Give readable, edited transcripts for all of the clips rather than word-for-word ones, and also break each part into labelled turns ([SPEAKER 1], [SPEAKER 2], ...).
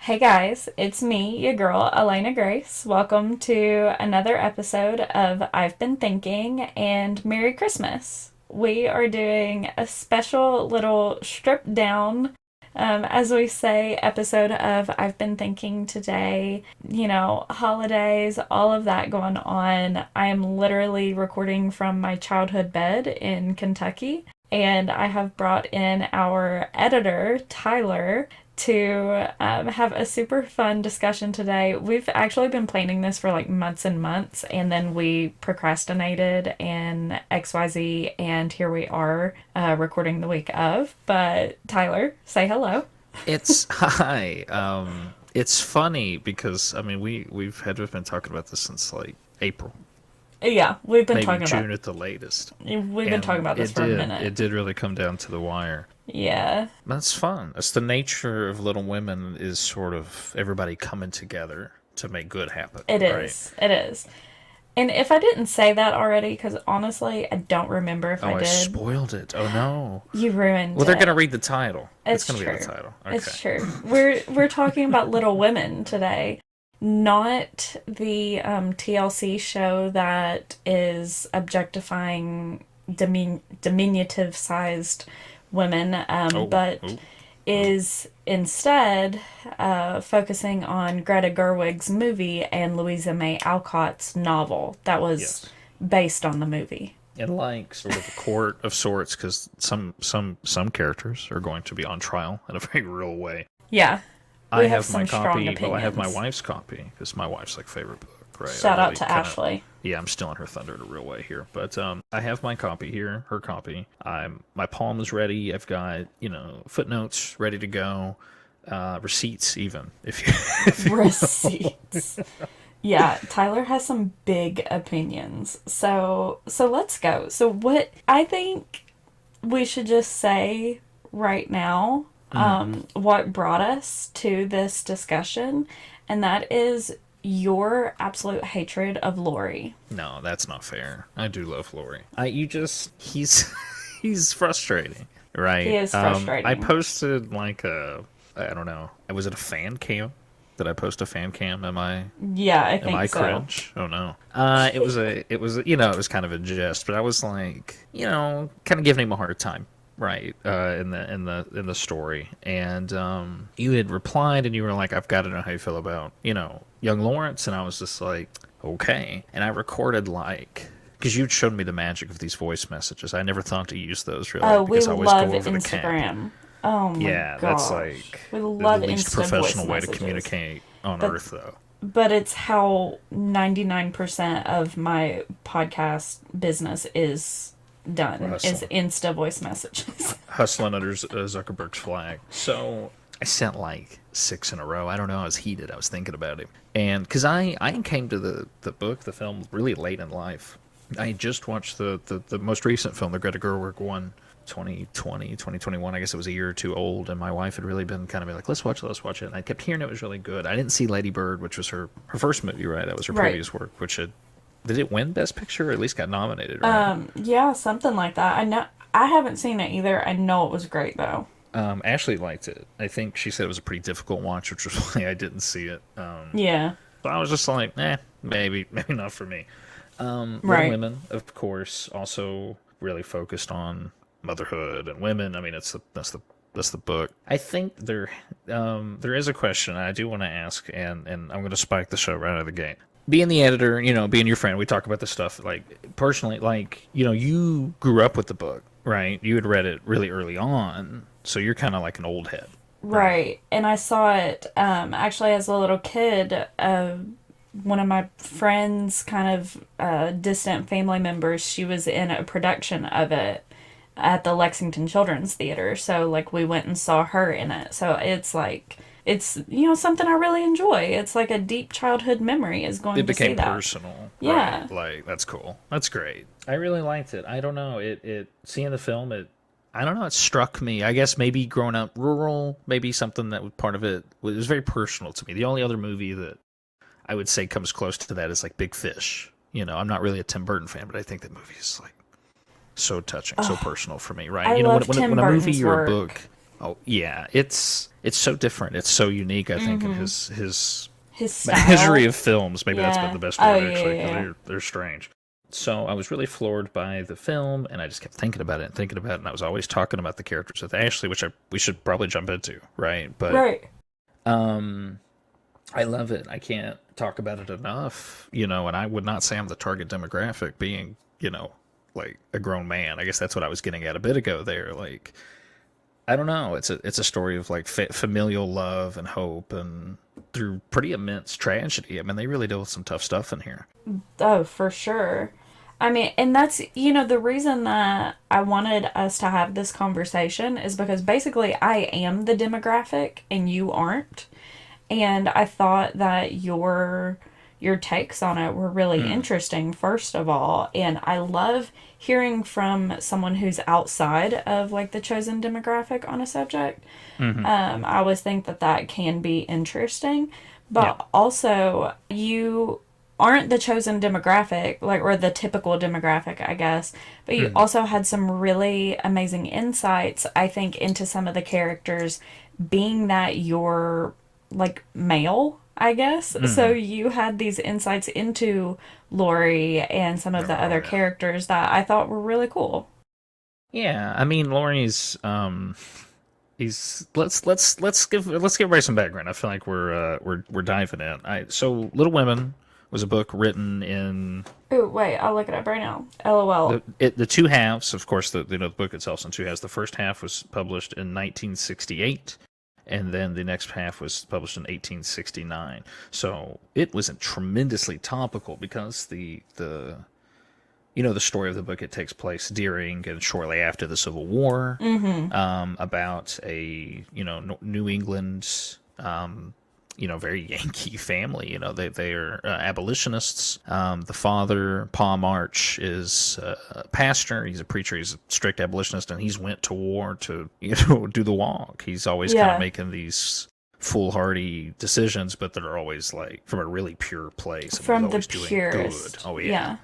[SPEAKER 1] Hey guys, it's me, your girl, Elena Grace. Welcome to another episode of I've Been Thinking and Merry Christmas. We are doing a special little stripped down, as we say, episode of I've Been Thinking today. Holidays, all of that going on. I am literally recording from my childhood bed in Kentucky, and I have brought in our editor, Tyler, to have a super fun discussion today. We've actually been planning this for like months and months, and then we procrastinated and XYZ, and here we are recording the week of. But Tyler, say hello.
[SPEAKER 2] It's hi. It's funny because we've been talking about this since like April,
[SPEAKER 1] Yeah, we've been
[SPEAKER 2] maybe
[SPEAKER 1] talking about
[SPEAKER 2] June at the latest,
[SPEAKER 1] we've been talking
[SPEAKER 2] and
[SPEAKER 1] about this
[SPEAKER 2] it
[SPEAKER 1] for a
[SPEAKER 2] did
[SPEAKER 1] minute.
[SPEAKER 2] it did really come down to the wire.
[SPEAKER 1] Yeah,
[SPEAKER 2] That's fun. It's the nature of Little Women is sort of everybody coming together to make good happen,
[SPEAKER 1] it
[SPEAKER 2] right?
[SPEAKER 1] is. It is. And if I didn't say that already, because honestly, I don't remember if
[SPEAKER 2] Oh,
[SPEAKER 1] I
[SPEAKER 2] I
[SPEAKER 1] did,
[SPEAKER 2] spoiled it. Oh no.
[SPEAKER 1] you ruined
[SPEAKER 2] Well, they're
[SPEAKER 1] it.
[SPEAKER 2] gonna read the title. It's
[SPEAKER 1] It's
[SPEAKER 2] gonna be the
[SPEAKER 1] true.
[SPEAKER 2] title. Okay.
[SPEAKER 1] It's true. We're talking about Little Women today, not the TLC show that is objectifying diminutive sized women,
[SPEAKER 2] Oh,
[SPEAKER 1] but
[SPEAKER 2] oh, oh.
[SPEAKER 1] is instead focusing on Greta Gerwig's movie and Louisa May Alcott's novel that was
[SPEAKER 2] Yes.
[SPEAKER 1] based on the movie.
[SPEAKER 2] And like sort of a court of sorts, because some characters are going to be on trial in a very real way.
[SPEAKER 1] Yeah,
[SPEAKER 2] I
[SPEAKER 1] we have
[SPEAKER 2] have my
[SPEAKER 1] some strong
[SPEAKER 2] copy. Well, I have my
[SPEAKER 1] opinions.
[SPEAKER 2] wife's copy. It's my wife's like favorite book, right? I
[SPEAKER 1] Shout out
[SPEAKER 2] really
[SPEAKER 1] to
[SPEAKER 2] kind of,
[SPEAKER 1] Ashley.
[SPEAKER 2] yeah, I'm stealing her thunder in a real way here. But I have my copy here, her copy. My palm is ready. I've got footnotes ready to go, receipts even if you if you will.
[SPEAKER 1] Receipts. Yeah, Tyler has some big opinions. So let's go. So what I think we should just say right now,
[SPEAKER 2] Mm.
[SPEAKER 1] what brought us to this discussion, and that is your absolute hatred of Lori.
[SPEAKER 2] No, that's not fair. I do love Lori. You just he's he's frustrating,
[SPEAKER 1] He
[SPEAKER 2] right?
[SPEAKER 1] is
[SPEAKER 2] I
[SPEAKER 1] frustrating.
[SPEAKER 2] posted like I don't know. Was it a fan cam? Did I post a fan cam?
[SPEAKER 1] Yeah, I
[SPEAKER 2] Am
[SPEAKER 1] think
[SPEAKER 2] I
[SPEAKER 1] so.
[SPEAKER 2] cringe? Oh no. It was kind of a jest, but I was like, kind of giving him a hard time, right? In the story, and you had replied, and you were like, I've got to know how you feel about young Lawrence, and I was just like, okay, and I recorded like. Because you'd shown me the magic of these voice messages. I never thought to use those really
[SPEAKER 1] Oh, we
[SPEAKER 2] because I always
[SPEAKER 1] love
[SPEAKER 2] go over the cap.
[SPEAKER 1] Instagram. Oh my
[SPEAKER 2] Yeah, that's
[SPEAKER 1] gosh.
[SPEAKER 2] like
[SPEAKER 1] We
[SPEAKER 2] the
[SPEAKER 1] love
[SPEAKER 2] least
[SPEAKER 1] instant voice
[SPEAKER 2] professional way to
[SPEAKER 1] messages.
[SPEAKER 2] communicate on
[SPEAKER 1] But
[SPEAKER 2] Earth, though.
[SPEAKER 1] but it's how 99% of my podcast business is
[SPEAKER 2] We're
[SPEAKER 1] done is
[SPEAKER 2] hustling.
[SPEAKER 1] insta voice messages.
[SPEAKER 2] Hustling under Zuckerberg's flag. So I sent like six in a row. I don't know. I was heated. I was thinking about it. And because I came to the film, really late in life. I had just watched the most recent film, the Greta Gerwig one, 2020, 2021. I guess it was a year or two old. And my wife had really been kind of like, let's watch it. And I kept hearing it was really good. I didn't see Lady Bird, which was her first movie, right? That was her
[SPEAKER 1] Right.
[SPEAKER 2] previous work, which did it win Best Picture or at least got nominated, right?
[SPEAKER 1] Yeah, something like that. I know I haven't seen it either. I know it was great though.
[SPEAKER 2] Ashley liked it. I think she said it was a pretty difficult watch, which was why I didn't see it.
[SPEAKER 1] Yeah.
[SPEAKER 2] So I was just like, maybe not for me. Little
[SPEAKER 1] Right.
[SPEAKER 2] Women, of course, also really focused on motherhood and women. I mean, that's the book. I think there is a question I do want to ask, and I'm going to spike the show right out of the gate. Being the editor, being your friend, we talk about this stuff. Like personally, like you grew up with the book, right? You had read it really early on, so you're kind of like an old head, right?
[SPEAKER 1] Right. And I saw it actually as a little kid. One of my friends, kind of distant family members, she was in a production of it at the Lexington Children's Theater. So, like, we went and saw her in it. So, it's like, something I really enjoy. It's like a deep childhood memory is going
[SPEAKER 2] It
[SPEAKER 1] to see
[SPEAKER 2] became
[SPEAKER 1] that.
[SPEAKER 2] personal, right?
[SPEAKER 1] Yeah.
[SPEAKER 2] Like that's cool. That's great. I really liked it. I don't know. It seeing the film, I don't know. It struck me. I guess maybe growing up rural, maybe something that was part of it was very personal to me. The only other movie that I would say comes close to that is like Big Fish. I'm not really a Tim Burton fan, but I think that movie is like so touching, so personal for me, right?
[SPEAKER 1] I love
[SPEAKER 2] When
[SPEAKER 1] Tim
[SPEAKER 2] a movie
[SPEAKER 1] Burton's
[SPEAKER 2] or a book
[SPEAKER 1] work.
[SPEAKER 2] Oh yeah, it's so different. It's so unique. I think in his
[SPEAKER 1] His
[SPEAKER 2] menagerie
[SPEAKER 1] style.
[SPEAKER 2] of films. Maybe that's been
[SPEAKER 1] Yeah.
[SPEAKER 2] the best
[SPEAKER 1] Oh,
[SPEAKER 2] word
[SPEAKER 1] yeah,
[SPEAKER 2] actually,
[SPEAKER 1] yeah,
[SPEAKER 2] because
[SPEAKER 1] yeah.
[SPEAKER 2] they're strange. So I was really floored by the film, and I just kept thinking about it and thinking about it. And I was always talking about the characters with Ashley, which we should probably jump into, right? But
[SPEAKER 1] Right.
[SPEAKER 2] um, I love it. I can't talk about it enough, and I would not say I'm the target demographic, being like a grown man. I guess that's what I was getting at a bit ago there. Like, I don't know. It's a story of like familial love and hope, and through pretty immense tragedy. I mean, they really deal with some tough stuff in here.
[SPEAKER 1] Oh, for sure. I mean, and that's, the reason that I wanted us to have this conversation is because basically I am the demographic and you aren't. And I thought that your takes on it were really interesting, first of all. And I love hearing from someone who's outside of like the chosen demographic on a subject. I always think that that can be interesting,
[SPEAKER 2] Yeah.
[SPEAKER 1] but also you aren't the chosen demographic, like, or the typical demographic, I guess, but you also had some really amazing insights, I think, into some of the characters, being that you're like male, I guess. So you had these insights into Lori and some of the
[SPEAKER 2] Oh
[SPEAKER 1] other
[SPEAKER 2] yeah.
[SPEAKER 1] characters that I thought were really cool.
[SPEAKER 2] Yeah. I mean, Laurie's he's let's give everybody some background. I feel like we're diving in. So Little Women was a book written in
[SPEAKER 1] Oh, wait, I'll look it up right now. LOL.
[SPEAKER 2] the two halves. Of course, the book itself's in two halves. The first half was published in 1968, and then the next half was published in 1869. So it was tremendously topical because the story of the book, it takes place during and shortly after the Civil War, about a New England, very Yankee family. They are abolitionists. The father, Pa March, is a pastor. He's a preacher. He's a strict abolitionist, and he's went to war to do the walk. He's always kind
[SPEAKER 1] Yeah.
[SPEAKER 2] of making these foolhardy decisions, but that are always like from a really pure place. And
[SPEAKER 1] From
[SPEAKER 2] he's
[SPEAKER 1] the
[SPEAKER 2] always doing
[SPEAKER 1] purest.
[SPEAKER 2] good. Oh
[SPEAKER 1] Yeah.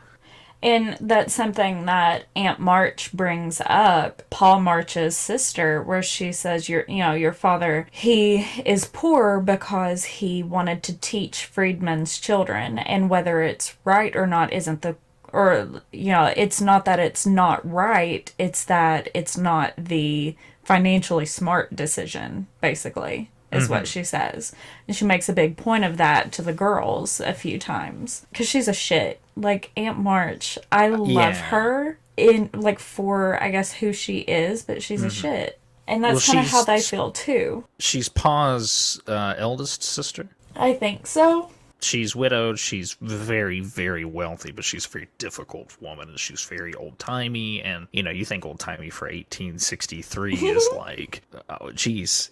[SPEAKER 1] And that's something that Aunt March brings up, Paul March's sister, where she says, your father, he is poor because he wanted to teach freedmen's children, and whether it's right or not isn't it's not that it's not right, it's that it's not the financially smart decision, basically, is what she says. And she makes a big point of that to the girls a few times. Because she's a shit. Like, Aunt March, I love
[SPEAKER 2] Yeah.
[SPEAKER 1] her in, like, for, I guess, who she is, but she's a shit. And that's kind of how they feel, too.
[SPEAKER 2] She's Pa's eldest sister.
[SPEAKER 1] I think so.
[SPEAKER 2] She's widowed. She's very, very wealthy, but she's a very difficult woman, and she's very old-timey. And, you think old-timey for 1863 is like, oh, geez,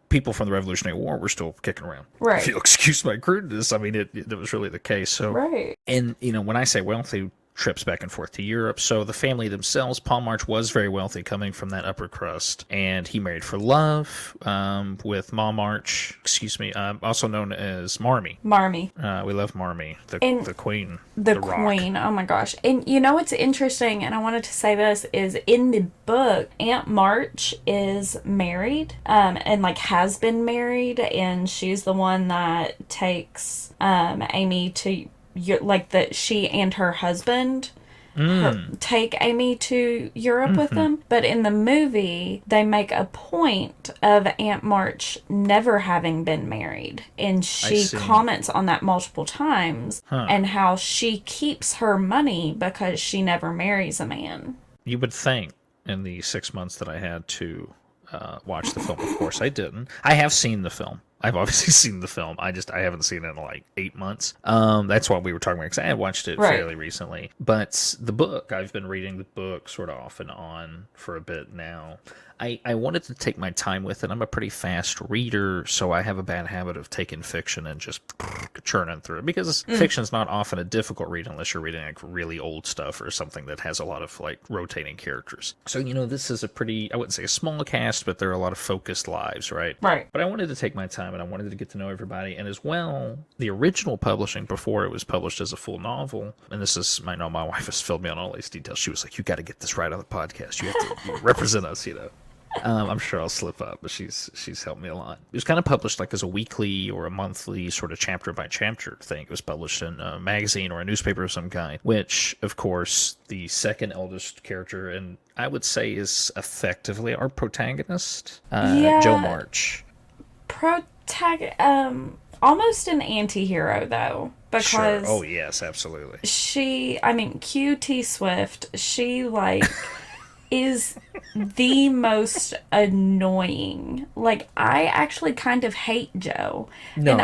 [SPEAKER 2] people from the Revolutionary War were still kicking around.
[SPEAKER 1] Right.
[SPEAKER 2] If you'll excuse my crudeness, I mean, it was really the case. So,
[SPEAKER 1] Right.
[SPEAKER 2] and, when I say wealthy, trips back and forth to Europe. So the family themselves, Paul March was very wealthy, coming from that upper crust, and he married for love with Ma March, also known as Marmee.
[SPEAKER 1] Marmee.
[SPEAKER 2] We love Marmee, the queen,
[SPEAKER 1] The
[SPEAKER 2] rock.
[SPEAKER 1] queen. Oh my gosh. And what's interesting, and I wanted to say this, is in the book, Aunt March is married, and like has been married, and she's the one that takes Amy to that she and her husband take Amy to Europe with them. But in the movie, they make a point of Aunt March never having been married. And she
[SPEAKER 2] see.
[SPEAKER 1] comments on that multiple times, and how she keeps her money because she never marries a man.
[SPEAKER 2] You would think in the 6 months that I had to watch the film, of course I didn't. I have seen the film. I've obviously seen the film. I haven't seen it in like 8 months. That's why we were talking about it, because I had watched it fairly recently. But the book, I've been reading the book sort of off and on for a bit now. I wanted to take my time with it. I'm a pretty fast reader, so I have a bad habit of taking fiction and just churning through it, because fiction's not often a difficult read unless you're reading like really old stuff or something that has a lot of like rotating characters. So, this is a pretty, I wouldn't say a small cast, but there are a lot of focused lives, right?
[SPEAKER 1] Right.
[SPEAKER 2] But I wanted to take my time, and I wanted to get to know everybody. And as well, the original publishing, before it was published as a full novel, and this is, I know my wife has filled me on all these details. She was like, you got to get this right on the podcast. You have to represent us, I'm sure I'll slip up, but she's helped me a lot. It was kind of published like as a weekly or a monthly sort of chapter by chapter thing. It was published in a magazine or a newspaper of some kind, which, of course, the second eldest character, and I would say is effectively our protagonist, Joe
[SPEAKER 1] Yeah,
[SPEAKER 2] March.
[SPEAKER 1] almost an anti-hero though,
[SPEAKER 2] Sure.
[SPEAKER 1] because
[SPEAKER 2] Oh, yes, absolutely.
[SPEAKER 1] QT Swift, she like is the most annoying. Like, I actually kind of hate Joe. And
[SPEAKER 2] No.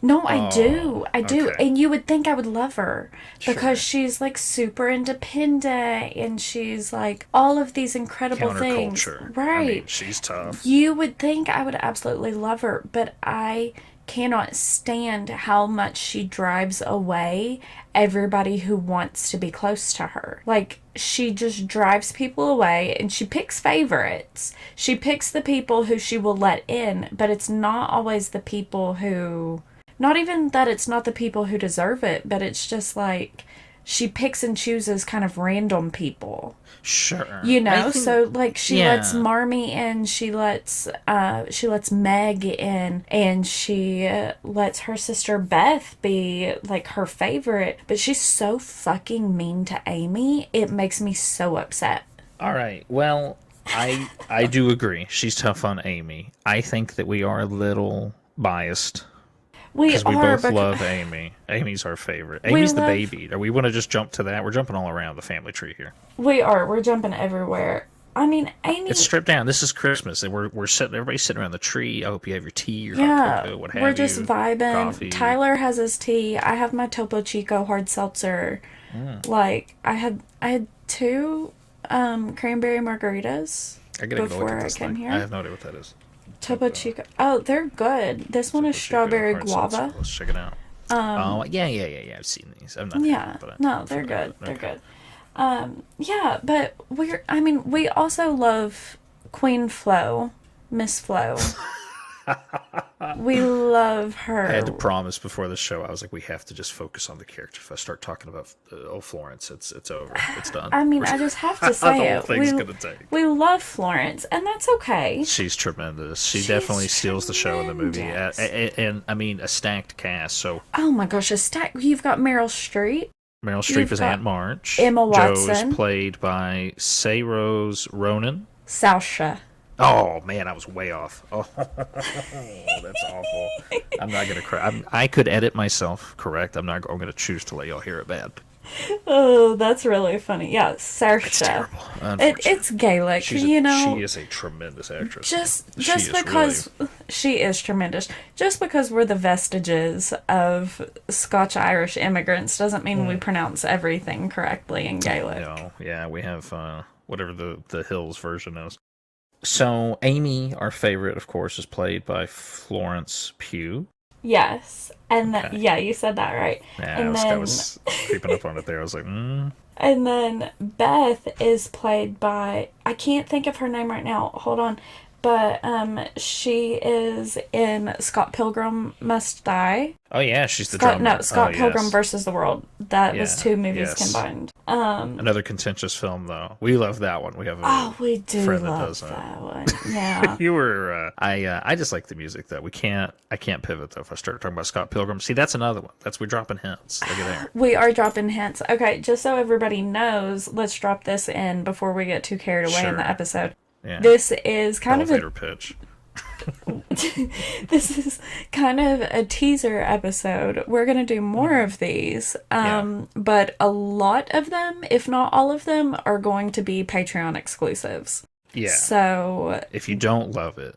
[SPEAKER 1] no, I
[SPEAKER 2] Oh,
[SPEAKER 1] do. I do.
[SPEAKER 2] okay.
[SPEAKER 1] And you would think I would love her because
[SPEAKER 2] Sure.
[SPEAKER 1] she's like super independent and she's like all of these incredible things.
[SPEAKER 2] Counterculture. I mean,
[SPEAKER 1] Right.
[SPEAKER 2] she's tough.
[SPEAKER 1] You would think I would absolutely love her, but I cannot stand how much she drives away everybody who wants to be close to her. Like, she just drives people away and she picks favorites. She picks the people who she will let in, but it's not always the people who. Not even that it's not the people who deserve it, but it's just like she picks and chooses kind of random people.
[SPEAKER 2] Sure.
[SPEAKER 1] You
[SPEAKER 2] I
[SPEAKER 1] know,
[SPEAKER 2] think,
[SPEAKER 1] so like she lets
[SPEAKER 2] yeah.
[SPEAKER 1] Marmee in, she lets Meg in, and she lets her sister Beth be like her favorite, but she's so fucking mean to Amy. It makes me so upset.
[SPEAKER 2] All right. Well, I do agree. She's tough on Amy. I think that we are a little biased
[SPEAKER 1] We
[SPEAKER 2] because we
[SPEAKER 1] are,
[SPEAKER 2] both
[SPEAKER 1] but
[SPEAKER 2] love Amy. Amy's our favorite.
[SPEAKER 1] we
[SPEAKER 2] Amy's the
[SPEAKER 1] love
[SPEAKER 2] baby. Or we want to just jump to that? We're jumping all around the family tree here.
[SPEAKER 1] we're jumping everywhere. I mean,
[SPEAKER 2] It's
[SPEAKER 1] Amy,
[SPEAKER 2] stripped down. This is Christmas, and we're sitting. Everybody's sitting around the tree. I hope you have your tea, your hot
[SPEAKER 1] yeah,
[SPEAKER 2] cocoa, what
[SPEAKER 1] we're
[SPEAKER 2] have
[SPEAKER 1] just
[SPEAKER 2] you,
[SPEAKER 1] vibing.
[SPEAKER 2] coffee.
[SPEAKER 1] Tyler has his tea. I have my Topo Chico hard seltzer. Like, I had two cranberry margaritas
[SPEAKER 2] I gotta go look
[SPEAKER 1] before
[SPEAKER 2] at
[SPEAKER 1] I
[SPEAKER 2] this
[SPEAKER 1] came
[SPEAKER 2] thing. I
[SPEAKER 1] here.
[SPEAKER 2] have no idea what that is.
[SPEAKER 1] Topo Chico. Oh, they're good. This one is
[SPEAKER 2] Topo Chico
[SPEAKER 1] strawberry
[SPEAKER 2] hard seltzer.
[SPEAKER 1] guava.
[SPEAKER 2] Let's check it out. Oh, yeah. I've seen these. I'm not
[SPEAKER 1] Yeah,
[SPEAKER 2] but
[SPEAKER 1] no,
[SPEAKER 2] I'm
[SPEAKER 1] they're
[SPEAKER 2] familiar
[SPEAKER 1] good.
[SPEAKER 2] with it.
[SPEAKER 1] They're
[SPEAKER 2] Okay.
[SPEAKER 1] good. Yeah, but we also love Queen Flo, Miss Flo. We love
[SPEAKER 2] I had to
[SPEAKER 1] her.
[SPEAKER 2] promise before the show. I was like, we have to just focus on the character. If I start talking about Florence, it's over. It's done.
[SPEAKER 1] I mean, I just have to
[SPEAKER 2] The
[SPEAKER 1] say
[SPEAKER 2] whole
[SPEAKER 1] it.
[SPEAKER 2] thing's gonna take.
[SPEAKER 1] We love Florence, and that's okay.
[SPEAKER 2] She's tremendous. She
[SPEAKER 1] She's
[SPEAKER 2] definitely steals the show in the movie,
[SPEAKER 1] tremendous.
[SPEAKER 2] and I mean a stacked cast. So
[SPEAKER 1] Oh my gosh, a stack. You've got Meryl Streep.
[SPEAKER 2] Meryl Streep
[SPEAKER 1] You've
[SPEAKER 2] is
[SPEAKER 1] got
[SPEAKER 2] Aunt March.
[SPEAKER 1] Emma
[SPEAKER 2] Joe is
[SPEAKER 1] Watson.
[SPEAKER 2] played by Saoirse Ronan.
[SPEAKER 1] Saoirse.
[SPEAKER 2] Oh man, I was way off. Oh, that's awful. I'm not gonna cry. I could edit myself. Correct. I'm not. I'm gonna choose to let y'all hear it bad.
[SPEAKER 1] Oh, that's really funny. Yeah,
[SPEAKER 2] It's
[SPEAKER 1] Saoirse.
[SPEAKER 2] terrible. Unfortunately,
[SPEAKER 1] It's Gaelic,
[SPEAKER 2] she is a tremendous actress. She
[SPEAKER 1] just
[SPEAKER 2] is
[SPEAKER 1] because
[SPEAKER 2] really,
[SPEAKER 1] she is tremendous. Just because we're the vestiges of Scotch Irish immigrants doesn't mean we pronounce everything correctly in Gaelic.
[SPEAKER 2] yeah, we have whatever the Hills version is. So Amy, our favorite, of course, is played by Florence Pugh.
[SPEAKER 1] Yes, and
[SPEAKER 2] Okay.
[SPEAKER 1] yeah, you said that right.
[SPEAKER 2] Yeah,
[SPEAKER 1] And
[SPEAKER 2] I
[SPEAKER 1] then
[SPEAKER 2] was creeping up on it there. I was like,
[SPEAKER 1] and then Beth is played by, I can't think of her name right now. Hold on. But she is in Scott Pilgrim Must Die.
[SPEAKER 2] oh yeah, she's the drummer.
[SPEAKER 1] Scott
[SPEAKER 2] Oh,
[SPEAKER 1] Pilgrim
[SPEAKER 2] yes.
[SPEAKER 1] versus the World. That was
[SPEAKER 2] Yeah,
[SPEAKER 1] two movies
[SPEAKER 2] yes.
[SPEAKER 1] combined.
[SPEAKER 2] Another contentious film, though. We love that one. We have a
[SPEAKER 1] Oh, we do
[SPEAKER 2] friend that
[SPEAKER 1] love
[SPEAKER 2] does that.
[SPEAKER 1] that one. Yeah.
[SPEAKER 2] You were. I just like the music though. I can't pivot though. If I start talking about Scott Pilgrim, see that's another one. We're dropping hints. Look at there.
[SPEAKER 1] We are dropping hints. Okay, just so everybody knows, let's drop this in before we get too carried away in
[SPEAKER 2] Sure.
[SPEAKER 1] the episode.
[SPEAKER 2] Yeah.
[SPEAKER 1] This is kind of
[SPEAKER 2] Elevator pitch.
[SPEAKER 1] this is kind of a teaser episode. We're going to do more of these, but a lot of them, if not all of them, are going to be Patreon exclusives.
[SPEAKER 2] Yeah.
[SPEAKER 1] So,
[SPEAKER 2] If you don't love it,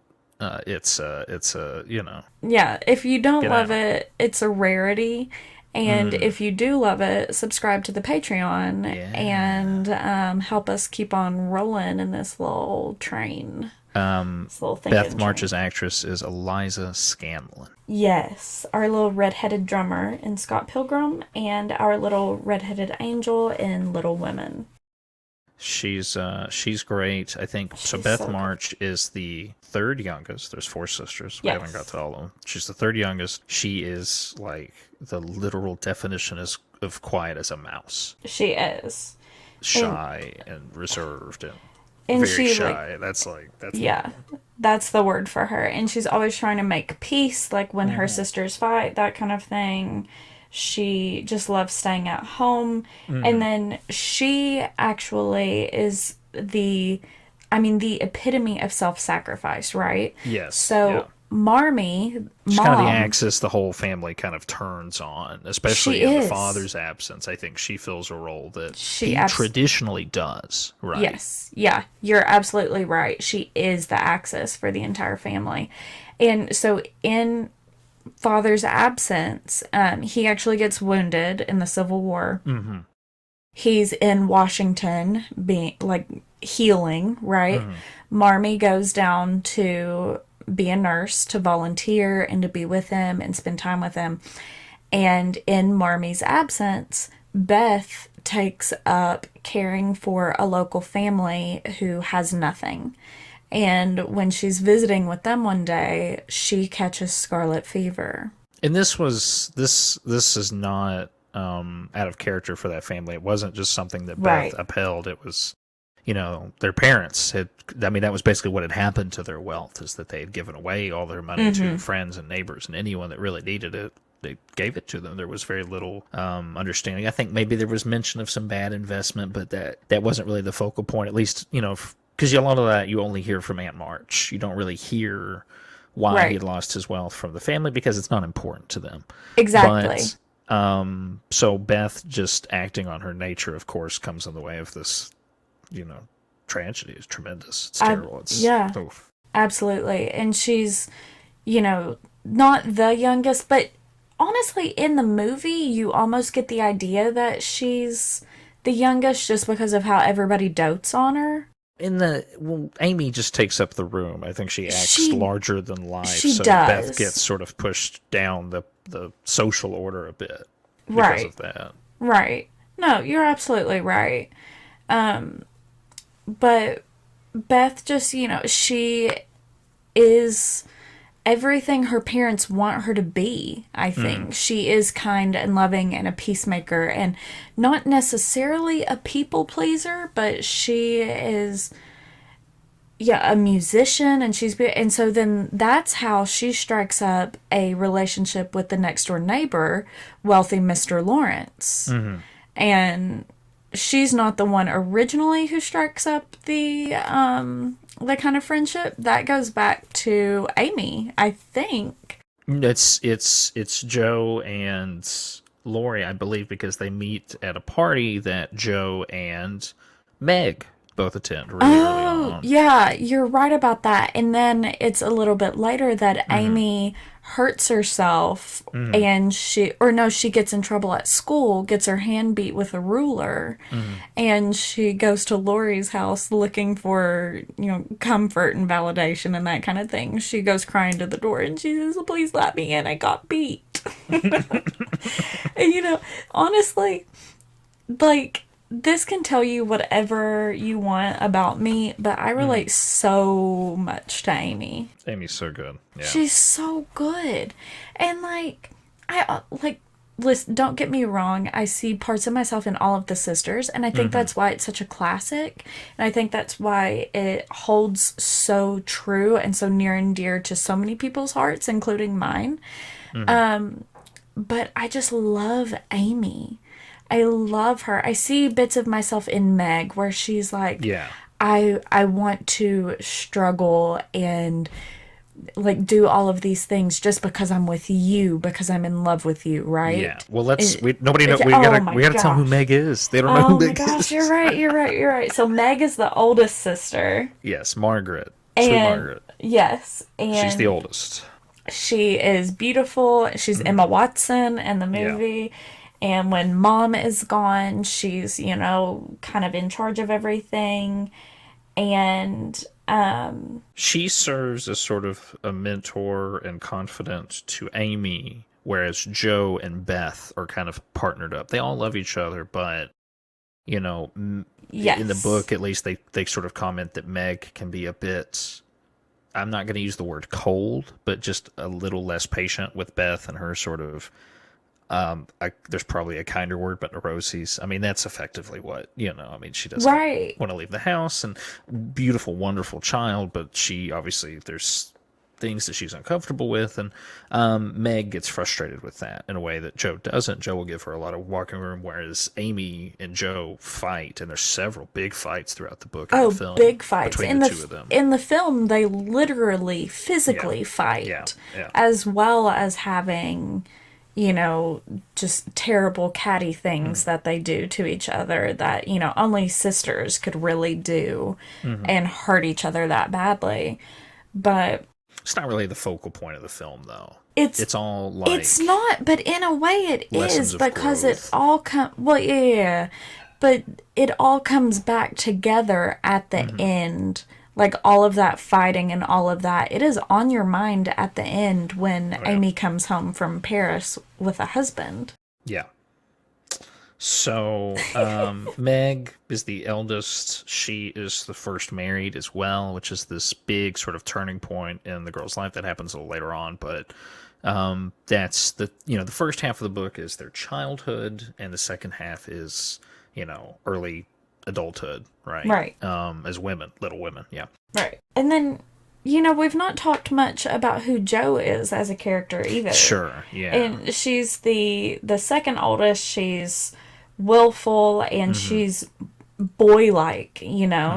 [SPEAKER 2] it's
[SPEAKER 1] yeah, if you don't
[SPEAKER 2] Get
[SPEAKER 1] love
[SPEAKER 2] out.
[SPEAKER 1] it, it's a rarity. And if you do love it, subscribe to the Patreon and help us keep on rolling in this little train. This little thinking
[SPEAKER 2] Beth March's
[SPEAKER 1] train.
[SPEAKER 2] actress is Eliza Scanlon.
[SPEAKER 1] Yes, our little redheaded drummer in Scott Pilgrim and our little redheaded angel in Little Women.
[SPEAKER 2] She's great. I think so.
[SPEAKER 1] She's
[SPEAKER 2] Beth
[SPEAKER 1] so good.
[SPEAKER 2] March is the third youngest. There's four sisters. We
[SPEAKER 1] Yes.
[SPEAKER 2] haven't got to all of them. She's the third youngest. She is like the literal definition of quiet as a mouse,
[SPEAKER 1] She is.
[SPEAKER 2] shy and reserved. And
[SPEAKER 1] And
[SPEAKER 2] very
[SPEAKER 1] she like,
[SPEAKER 2] shy. That's
[SPEAKER 1] yeah,
[SPEAKER 2] normal.
[SPEAKER 1] that's the word for her. And she's always trying to make peace, like when her sisters fight, that kind of thing. She just loves staying at home. And then she actually is the epitome of self sacrifice, right?
[SPEAKER 2] Yes, yeah.
[SPEAKER 1] So, Marmee,
[SPEAKER 2] She's kind of the
[SPEAKER 1] mom,
[SPEAKER 2] axis the whole family kind of turns on,
[SPEAKER 1] she
[SPEAKER 2] especially in the
[SPEAKER 1] is.
[SPEAKER 2] father's absence. I think she fills a role that
[SPEAKER 1] She
[SPEAKER 2] he
[SPEAKER 1] abs
[SPEAKER 2] traditionally does, right?
[SPEAKER 1] Yes. Yeah, you're absolutely right. She is the axis for the entire family. And so in father's absence, he actually gets wounded in the Civil War.
[SPEAKER 2] Mm-hmm.
[SPEAKER 1] He's in Washington being like healing, right?
[SPEAKER 2] Mm-hmm.
[SPEAKER 1] Marmee goes down to be a nurse, to volunteer and to be with him and spend time with him. And in Marmee's absence, Beth takes up caring for a local family who has nothing. And when she's visiting with them one day, she catches scarlet fever.
[SPEAKER 2] And this is not out of character for that family. It wasn't just something that Beth
[SPEAKER 1] Right.
[SPEAKER 2] upheld. It was, their parents had. I mean, that was basically what had happened to their wealth, is that they had given away all their money to friends and neighbors, and anyone that really needed it, they gave it to them. There was very little understanding. I think maybe there was mention of some bad investment, but that wasn't really the focal point. At least, because a lot of that you only hear from Aunt March. You don't really hear why he
[SPEAKER 1] Right.
[SPEAKER 2] had lost his wealth from the family, because it's not important to them.
[SPEAKER 1] Exactly.
[SPEAKER 2] But so Beth just acting on her nature, of course, comes in the way of this, tragedy. Is tremendous. It's terrible. It's
[SPEAKER 1] Yeah,
[SPEAKER 2] oof.
[SPEAKER 1] absolutely. And she's, not the youngest, but honestly, in the movie, you almost get the idea that she's the youngest just because of how everybody dotes on her.
[SPEAKER 2] Amy just takes up the room. I think she acts
[SPEAKER 1] She
[SPEAKER 2] larger than life,
[SPEAKER 1] she
[SPEAKER 2] so Beth gets
[SPEAKER 1] does.
[SPEAKER 2] sort of pushed down the social order a bit because
[SPEAKER 1] Right.
[SPEAKER 2] of that.
[SPEAKER 1] Right. No, you're absolutely right. But Beth just, she is everything her parents want her to be, I think. She is kind and loving and a peacemaker and not necessarily a people pleaser, but she is a musician and and so then that's how she strikes up a relationship with the next door neighbor, wealthy Mr. Lawrence. And she's not the one originally who strikes up the kind of friendship that goes back to Amy, I think.
[SPEAKER 2] It's Joe and Lori, I believe, because they meet at a party that Joe and Meg both attend really early
[SPEAKER 1] Oh,
[SPEAKER 2] on.
[SPEAKER 1] yeah, you're right about that. And then it's a little bit later that Amy hurts herself and she gets in trouble at school, gets her hand beat with a ruler, and she goes to Lori's house looking for, comfort and validation and that kind of thing. She goes crying to the door and she says, "Please let me in. I got beat." And, honestly, like, this can tell you whatever you want about me, but I relate so much to Amy.
[SPEAKER 2] Amy's so good. Yeah.
[SPEAKER 1] She's so good. And listen, don't get me wrong, I see parts of myself in all of the sisters, and I think that's why it's such a classic. And I think that's why it holds so true and so near and dear to so many people's hearts, including mine. But I just love Amy. I love her. I see bits of myself in Meg where she's like,
[SPEAKER 2] Yeah.
[SPEAKER 1] I want to struggle and like do all of these things just because I'm with you, because I'm in love with you, right?
[SPEAKER 2] Yeah. Well, nobody know.
[SPEAKER 1] It's-
[SPEAKER 2] We
[SPEAKER 1] oh my
[SPEAKER 2] gotta tell who
[SPEAKER 1] gosh.
[SPEAKER 2] Meg is. They don't know
[SPEAKER 1] Oh
[SPEAKER 2] who
[SPEAKER 1] my
[SPEAKER 2] Meg
[SPEAKER 1] gosh,
[SPEAKER 2] is.
[SPEAKER 1] you're right, you're right, you're right. So Meg is the oldest sister.
[SPEAKER 2] Yes, Margaret. Sweet
[SPEAKER 1] And
[SPEAKER 2] Margaret.
[SPEAKER 1] yes,
[SPEAKER 2] She's the
[SPEAKER 1] and
[SPEAKER 2] oldest.
[SPEAKER 1] she is beautiful. She's Emma Watson in the
[SPEAKER 2] Yeah.
[SPEAKER 1] movie. And when mom is gone, she's, kind of in charge of everything. And
[SPEAKER 2] She serves as sort of a mentor and confidant to Amy, whereas Joe and Beth are kind of partnered up. They all love each other, but in the
[SPEAKER 1] yes.
[SPEAKER 2] book, at least, they sort of comment that Meg can be a bit. I'm not going to use the word cold, but just a little less patient with Beth and her sort of There's probably a kinder word, but neuroses. I mean, that's effectively what, I mean, she doesn't
[SPEAKER 1] Right.
[SPEAKER 2] want to leave the house, and beautiful, wonderful child, but she obviously, there's things that she's uncomfortable with, and Meg gets frustrated with that in a way that Joe doesn't. Joe will give her a lot of walking room, whereas Amy and Joe fight, and there's several big fights throughout the book and the film
[SPEAKER 1] Big fights.
[SPEAKER 2] between the two of them.
[SPEAKER 1] In the film, they literally, physically fight,
[SPEAKER 2] Yeah.
[SPEAKER 1] as well as having, just terrible catty things that they do to each other that, only sisters could really do and hurt each other that badly. But
[SPEAKER 2] it's not really the focal point of the film, though.
[SPEAKER 1] It's
[SPEAKER 2] all like...
[SPEAKER 1] It's not, but in a way it is, because
[SPEAKER 2] growth.
[SPEAKER 1] it all comes... Well, yeah, but it all comes back together at the end. Like, all of that fighting and all of that, it is on your mind at the end when Amy comes home from Paris with a husband.
[SPEAKER 2] Yeah. So, Meg is the eldest. She is the first married as well, which is this big sort of turning point in the girl's life that happens a little later on. But that's the first half of the book is their childhood, and the second half is, early adulthood, right?
[SPEAKER 1] Right.
[SPEAKER 2] As women, little women, yeah.
[SPEAKER 1] Right. And then, we've not talked much about who Jo is as a character either.
[SPEAKER 2] Sure, yeah.
[SPEAKER 1] And she's the second oldest. She's willful and she's boy-like,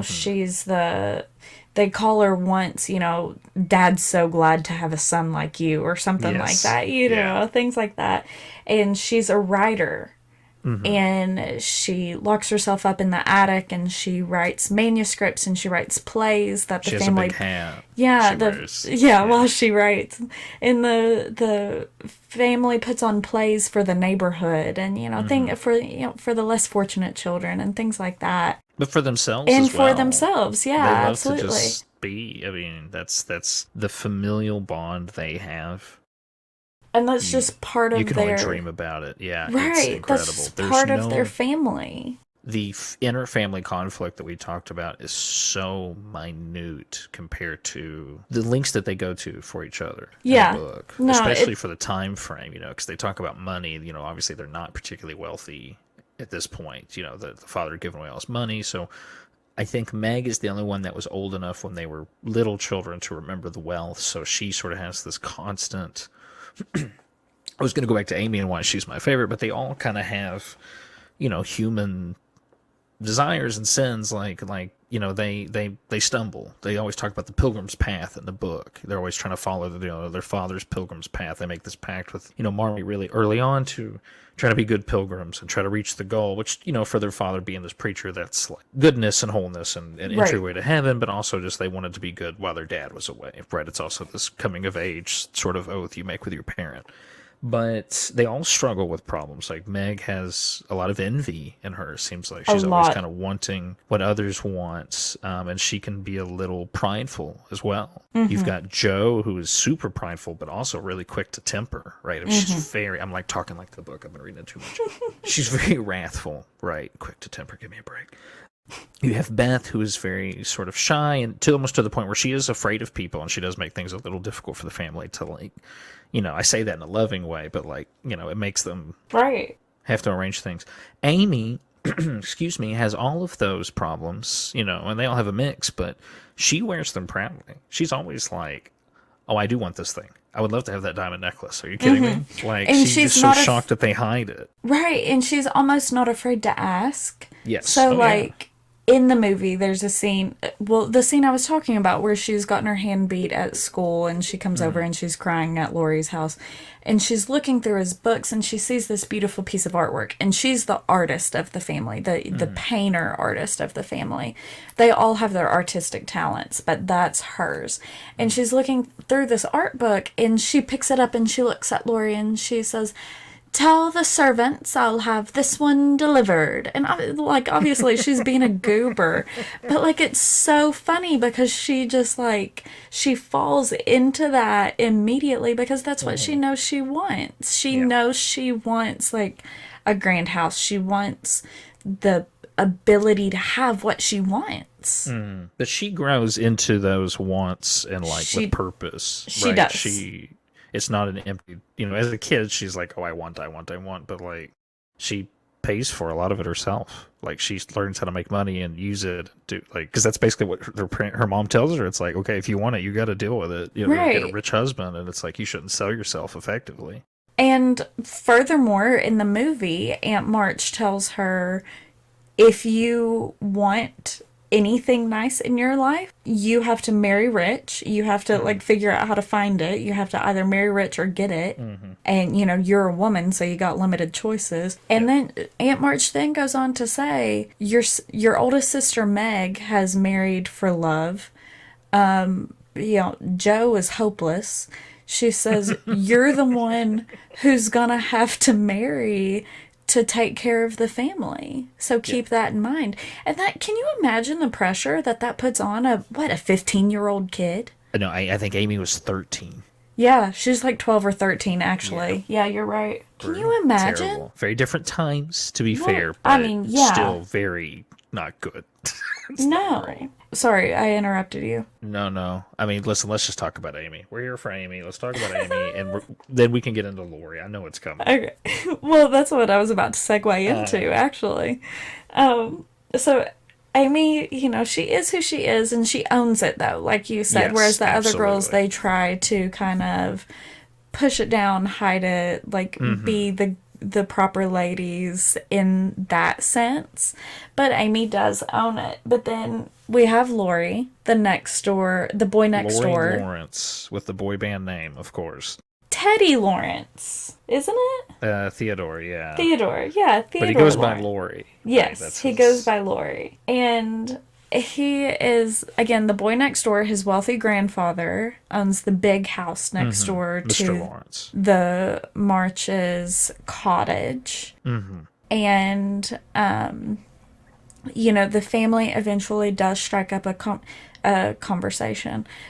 [SPEAKER 1] she's they call her once, Dad's so glad to have a son like you, or something like that, things like that. And she's a writer. And she locks herself up in the attic, and she writes manuscripts, and she writes plays that the family...
[SPEAKER 2] She has a big hat.
[SPEAKER 1] Yeah, while she writes. And the family puts on plays for the neighborhood, and for the less fortunate children and things like that.
[SPEAKER 2] But for themselves
[SPEAKER 1] and
[SPEAKER 2] as well.
[SPEAKER 1] For themselves, yeah,
[SPEAKER 2] they love
[SPEAKER 1] absolutely.
[SPEAKER 2] To just be. I mean, that's the familial bond they have.
[SPEAKER 1] And that's just part of their...
[SPEAKER 2] You can only dream about it. Yeah,
[SPEAKER 1] right,
[SPEAKER 2] it's incredible.
[SPEAKER 1] That's part of their family.
[SPEAKER 2] The inner family conflict that we talked about is so minute compared to the links that they go to for each other in the book. Especially for the time frame, because they talk about money. Obviously they're not particularly wealthy at this point. The father had given away all his money, so... I think Meg is the only one that was old enough when they were little children to remember the wealth, so she sort of has this constant... I was going to go back to Amy and why she's my favorite, but they all kind of have, human desires and sins. Like they stumble. They always talk about the pilgrim's path in the book. They're always trying to follow their father's pilgrim's path. They make this pact with Marmee really early on to try to be good pilgrims and try to reach the goal. Which for their father being this preacher, that's like goodness and wholeness and entryway to heaven. But also just they wanted to be good while their dad was away. Right? It's also this coming of age sort of oath you make with your parent. But they all struggle with problems. Like Meg has a lot of envy in her. It seems like she's always kind of wanting what others want, and she can be a little prideful as well. You've got Jo, who is super prideful, but also really quick to temper. Right? I mean, she's very. I'm like talking like the book. I've been reading it too much. She's very wrathful. Right? Quick to temper. Give me a break. You have Beth, who is very sort of shy and almost to the point where she is afraid of people, and she does make things a little difficult for the family to I say that in a loving way, but it makes them have to arrange things. Amy, excuse me, has all of those problems, and they all have a mix, but she wears them proudly. She's always like, oh, I do want this thing. I would love to have that diamond necklace. Are you kidding me? Like, and she's just so shocked that they hide it.
[SPEAKER 1] Right, and she's almost not afraid to ask.
[SPEAKER 2] Yes.
[SPEAKER 1] So, in the movie, there's a scene, the scene I was talking about where she's gotten her hand beat at school and she comes over and she's crying at Laurie's house and she's looking through his books and she sees this beautiful piece of artwork and she's the artist of the family, the painter artist of the family. They all have their artistic talents, but that's hers. And she's looking through this art book and she picks it up and she looks at Laurie and she says, "Tell the servants I'll have this one delivered." And obviously she's being a goober, but it's so funny because she just she falls into that immediately because that's what she knows she wants. She knows she wants a grand house. She wants the ability to have what she wants.
[SPEAKER 2] But she grows into those wants and with purpose.
[SPEAKER 1] She does.
[SPEAKER 2] It's not an empty, as a kid, she's like, oh, I want, but like, she pays for a lot of it herself. Like, she learns how to make money and use it to, like, because that's basically what her mom tells her. It's like, okay, if you want it, you got to deal with it. Get a
[SPEAKER 1] Right.
[SPEAKER 2] rich husband, and it's like, you shouldn't sell yourself effectively.
[SPEAKER 1] And furthermore, in the movie, Aunt March tells her, if you want anything nice in your life, you have to marry rich. You have to like figure out how to find it. You have to either marry rich or get it. And you're a woman, so you got limited choices. And then Aunt March then goes on to say, your oldest sister Meg has married for love. Joe is hopeless. She says, you're the one who's gonna have to marry to take care of the family. So keep that in mind. And can you imagine the pressure that puts on a 15-year-old kid?
[SPEAKER 2] No, I think Amy was 13.
[SPEAKER 1] Yeah, she's like 12 or 13, actually. Yeah, you're right. Can you imagine?
[SPEAKER 2] Terrible. Very different times, to be
[SPEAKER 1] Well,
[SPEAKER 2] fair,
[SPEAKER 1] I
[SPEAKER 2] but
[SPEAKER 1] mean, yeah.
[SPEAKER 2] still very not good. It's
[SPEAKER 1] No.
[SPEAKER 2] not great.
[SPEAKER 1] Sorry, I interrupted you.
[SPEAKER 2] No. I mean, listen, let's just talk about Amy. We're here for Amy. Let's talk about Amy, and then we can get into Lori. I know it's coming.
[SPEAKER 1] Okay. Well, that's what I was about to segue into, actually. So Amy, she is who she is, and she owns it, though, like you said.
[SPEAKER 2] Yes,
[SPEAKER 1] Whereas the other girls,
[SPEAKER 2] absolutely.
[SPEAKER 1] they try to kind of push it down, hide it, like be the proper ladies in that sense. But Amy does own it. But then we have Lori, the boy next
[SPEAKER 2] Lori
[SPEAKER 1] door.
[SPEAKER 2] Lawrence, with the boy band name, of course.
[SPEAKER 1] Teddy Lawrence, isn't it?
[SPEAKER 2] Theodore, yeah.
[SPEAKER 1] Theodore, yeah, Theodore.
[SPEAKER 2] But he goes by
[SPEAKER 1] Lawrence.
[SPEAKER 2] Lori.
[SPEAKER 1] Yes,
[SPEAKER 2] That's
[SPEAKER 1] he goes by Lori. And he is, again, the boy next door. His wealthy grandfather owns the big house next door
[SPEAKER 2] Mr.
[SPEAKER 1] to
[SPEAKER 2] Lawrence.
[SPEAKER 1] the March's cottage. And, the family eventually does strike up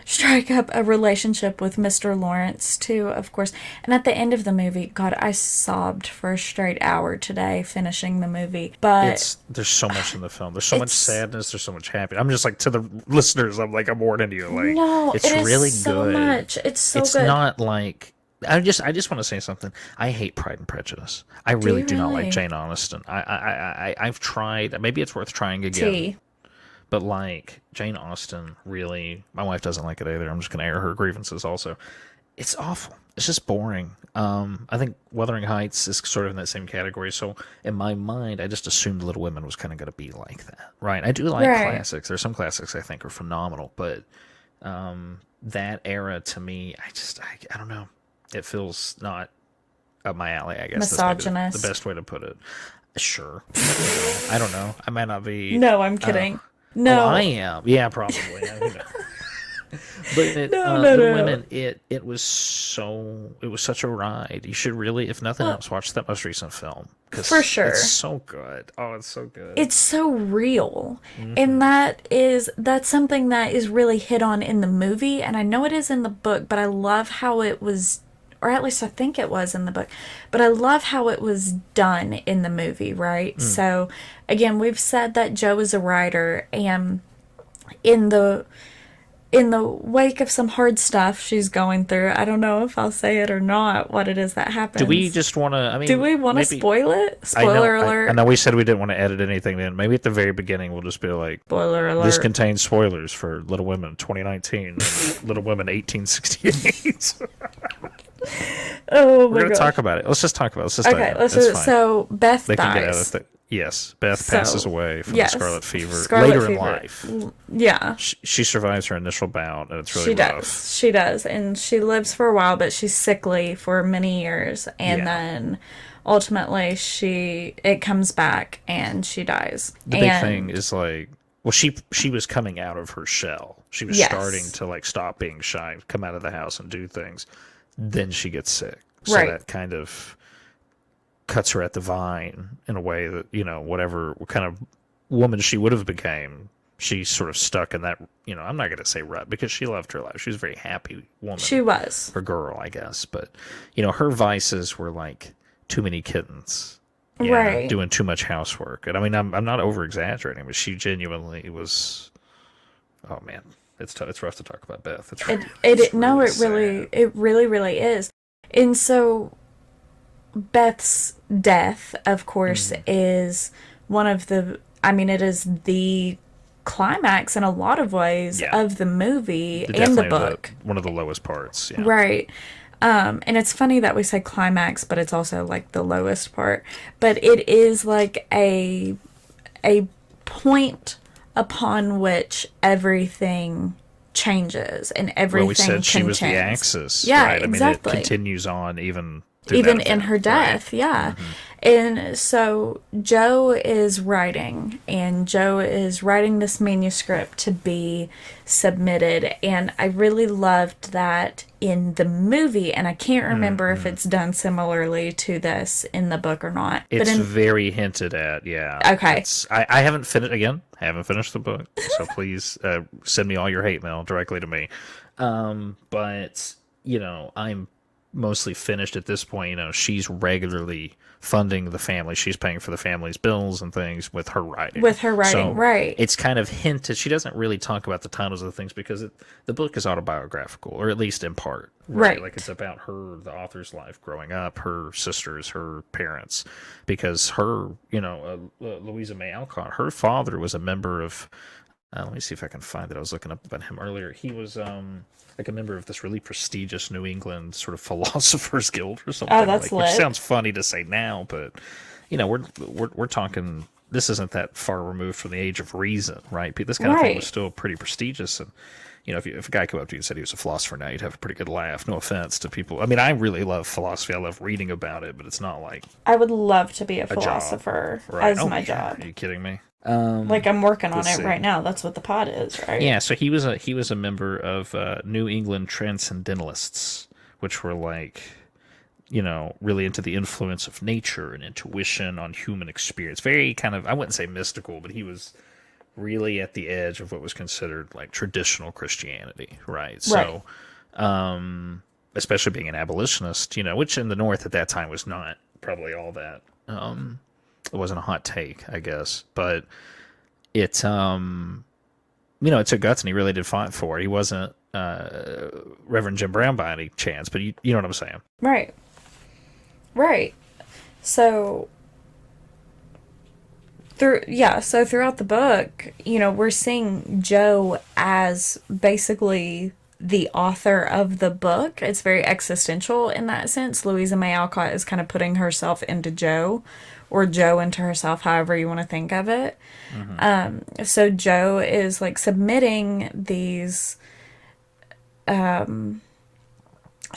[SPEAKER 1] strike up a relationship with Mr. Lawrence too, of course. And at the end of the movie, God, I sobbed for a straight hour today finishing the movie. But
[SPEAKER 2] there's so much in the film. There's so much sadness. There's so much happiness. I'm just like, to the listeners, I'm warning you. Like,
[SPEAKER 1] no,
[SPEAKER 2] it's
[SPEAKER 1] it is
[SPEAKER 2] really
[SPEAKER 1] so
[SPEAKER 2] good.
[SPEAKER 1] much. It's so
[SPEAKER 2] It's
[SPEAKER 1] good.
[SPEAKER 2] not like. I just want to say something. I hate Pride and Prejudice. I really do not like
[SPEAKER 1] really?
[SPEAKER 2] Jane Austen. I've tried. Maybe it's worth trying again.
[SPEAKER 1] Tea.
[SPEAKER 2] But like Jane Austen, really, my wife doesn't like it either. I'm just going to air her grievances also. It's awful. It's just boring. I think Wuthering Heights is sort of in that same category. So in my mind, I just assumed Little Women was kind of going to be like that. Right. I do like classics. There's some classics I think are phenomenal. But that era to me, I don't know. It feels not up my alley, I guess.
[SPEAKER 1] Misogynist.
[SPEAKER 2] That's maybe the best way to put it. Sure. I don't know. I might not be.
[SPEAKER 1] No, I'm kidding. No.
[SPEAKER 2] Oh, I am. Yeah, probably. But
[SPEAKER 1] No.
[SPEAKER 2] Little Women, it was such a ride. You should really, if nothing else, watch that most recent film.
[SPEAKER 1] For sure.
[SPEAKER 2] It's so good. Oh, it's so good.
[SPEAKER 1] It's so real. And that's something that is really hit on in the movie. And I know it is in the book, but I love how it was, or at least I think it was in the book, but I love how it was done in the movie, right? So, again, we've said that Joe is a writer, and in the wake of some hard stuff she's going through, I don't know if I'll say it or not, what it is that happens.
[SPEAKER 2] Do we just want to,
[SPEAKER 1] do we want to spoil it? Spoiler alert.
[SPEAKER 2] I know we said we didn't want to edit anything in. Maybe at the very beginning we'll just be like,
[SPEAKER 1] Spoiler alert.
[SPEAKER 2] this contains spoilers for Little Women 2019 and Little Women 1868.
[SPEAKER 1] Oh my
[SPEAKER 2] We're going to
[SPEAKER 1] gosh.
[SPEAKER 2] talk about it. Let's just talk about it. Let's just
[SPEAKER 1] Okay,
[SPEAKER 2] let's fine.
[SPEAKER 1] so Beth
[SPEAKER 2] They can get out
[SPEAKER 1] dies.
[SPEAKER 2] of it. Yes, Beth passes away from
[SPEAKER 1] yes,
[SPEAKER 2] the scarlet fever
[SPEAKER 1] scarlet
[SPEAKER 2] later in
[SPEAKER 1] fever.
[SPEAKER 2] life.
[SPEAKER 1] Yeah.
[SPEAKER 2] She survives her initial bout, and it's really
[SPEAKER 1] She
[SPEAKER 2] rough.
[SPEAKER 1] does. She does. And she lives for a while, but she's sickly for many years. And
[SPEAKER 2] Yeah.
[SPEAKER 1] then ultimately it comes back and she dies.
[SPEAKER 2] The big thing is like, well, she was coming out of her shell. She was
[SPEAKER 1] Yes.
[SPEAKER 2] starting to like stop being shy, come out of the house and do things. Then she gets sick. So
[SPEAKER 1] Right.
[SPEAKER 2] that kind of cuts her at the vine in a way that, what kind of woman she would have became, she's sort of stuck in that, I'm not going to say rut, because she loved her life. She was a very happy woman.
[SPEAKER 1] She was.
[SPEAKER 2] Her girl, I guess. But, her vices were like too many kittens.
[SPEAKER 1] Right.
[SPEAKER 2] Doing too much housework. And I mean, I'm not over-exaggerating, but she genuinely was, oh man, it's rough to talk about Beth. It's really sad.
[SPEAKER 1] It really, really is. And so Beth's death, of course, is one of the, I mean, it is the climax in a lot of ways
[SPEAKER 2] Yeah,
[SPEAKER 1] of the movie and the
[SPEAKER 2] definitely
[SPEAKER 1] book.
[SPEAKER 2] one of the lowest parts. Yeah.
[SPEAKER 1] Right. And it's funny that we say climax, but it's also like the lowest part. But it is like a point upon which everything changes and
[SPEAKER 2] Well, we
[SPEAKER 1] everything
[SPEAKER 2] said she was the
[SPEAKER 1] change.
[SPEAKER 2] axis,
[SPEAKER 1] Yeah,
[SPEAKER 2] right? I mean, it
[SPEAKER 1] exactly.
[SPEAKER 2] continues on even through that
[SPEAKER 1] Even in
[SPEAKER 2] event,
[SPEAKER 1] her
[SPEAKER 2] right?
[SPEAKER 1] death, yeah. And so Joe is writing, and Joe is writing this manuscript to be submitted. And I really loved that in the movie, and I can't remember if it's done similarly to this in the book or not. But
[SPEAKER 2] It's
[SPEAKER 1] in,
[SPEAKER 2] very hinted at, yeah.
[SPEAKER 1] okay,
[SPEAKER 2] I haven't finished again. Haven't finished the book, so please send me all your hate mail directly to me. But I'm mostly finished at this point. She's regularly funding the family. She's paying for the family's bills and things with her writing.
[SPEAKER 1] with her writing,
[SPEAKER 2] So
[SPEAKER 1] right,
[SPEAKER 2] it's kind of hinted. She doesn't really talk about the titles of the things because the book is autobiographical, or at least in part. Right. Like it's about her, the author's life growing up, her sisters, her parents, because her, Louisa May Alcott, her father was a member of, let me see if I can find it. I was looking up about him earlier. He was like a member of this really prestigious New England sort of philosophers guild or something.
[SPEAKER 1] Oh, that's
[SPEAKER 2] which
[SPEAKER 1] lit.
[SPEAKER 2] sounds funny to say now, but we're talking. This isn't that far removed from the age of reason, right? This kind of thing was
[SPEAKER 1] Right.
[SPEAKER 2] still pretty prestigious, and if a guy came up to you and said he was a philosopher now, you'd have a pretty good laugh. No offense to people. I mean, I really love philosophy. I love reading about it, but it's not like
[SPEAKER 1] I would love to be a
[SPEAKER 2] a job,
[SPEAKER 1] philosopher
[SPEAKER 2] right?
[SPEAKER 1] as
[SPEAKER 2] Oh,
[SPEAKER 1] my
[SPEAKER 2] yeah.
[SPEAKER 1] job.
[SPEAKER 2] Are you kidding me?
[SPEAKER 1] Like I'm working on
[SPEAKER 2] Let's
[SPEAKER 1] it
[SPEAKER 2] see.
[SPEAKER 1] right now. That's what the pod is, right?
[SPEAKER 2] Yeah, so he was a member of New England Transcendentalists, which were like, really into the influence of nature and intuition on human experience. Very kind of, I wouldn't say mystical, but he was really at the edge of what was considered like traditional Christianity, right?
[SPEAKER 1] Right.
[SPEAKER 2] So, especially being an abolitionist, which in the North at that time was not probably all that. It wasn't a hot take, I guess, but it it took guts, and he really did fight for it. He wasn't Reverend Jim Brown by any chance, but you know what I'm saying.
[SPEAKER 1] Right. Right. So so throughout the book, we're seeing Joe as basically the author of the book. It's very existential in that sense. Louisa May Alcott is kind of putting herself into Joe, or Joe into herself, however you want to think of it. So Joe is like submitting these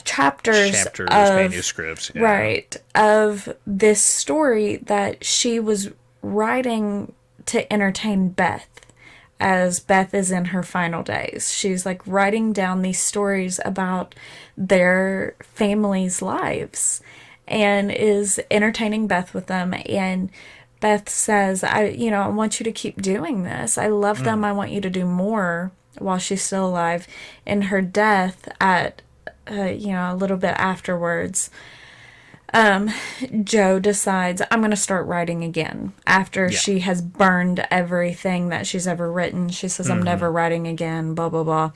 [SPEAKER 1] chapters
[SPEAKER 2] Chapters,
[SPEAKER 1] of
[SPEAKER 2] manuscripts, yeah.
[SPEAKER 1] right, of this story that she was writing to entertain Beth, as Beth is in her final days. She's like writing down these stories about their family's lives and is entertaining Beth with them. And Beth says, I want you to keep doing this. I love them. I want you to do more, while she's still alive. In her death, at a little bit afterwards, Joe decides, I'm going to start writing again. After
[SPEAKER 2] Yeah.
[SPEAKER 1] she has burned everything that she's ever written, she says, I'm never writing again, blah, blah, blah.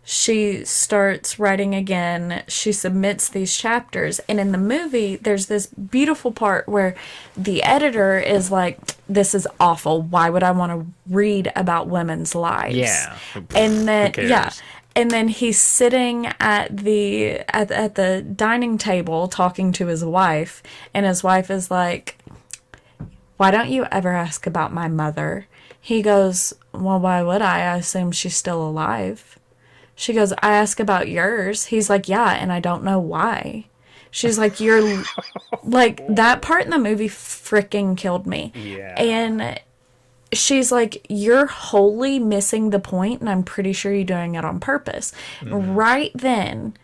[SPEAKER 1] She starts writing again. She submits these chapters. And in the movie, there's this beautiful part where the editor is like, this is awful. Why would I want to read about women's lives?
[SPEAKER 2] Yeah.
[SPEAKER 1] And then,
[SPEAKER 2] Who cares?
[SPEAKER 1] yeah. And then he's sitting at the dining table talking to his wife, and his wife is like, why don't you ever ask about my mother? He goes, well, why would I? I assume she's still alive. She goes, I ask about yours. He's like, yeah, and I don't know why. She's like, you're like, that part in the movie freaking killed me.
[SPEAKER 2] Yeah.
[SPEAKER 1] And she's like, you're wholly missing the point, and I'm pretty sure you're doing it on purpose. Right then,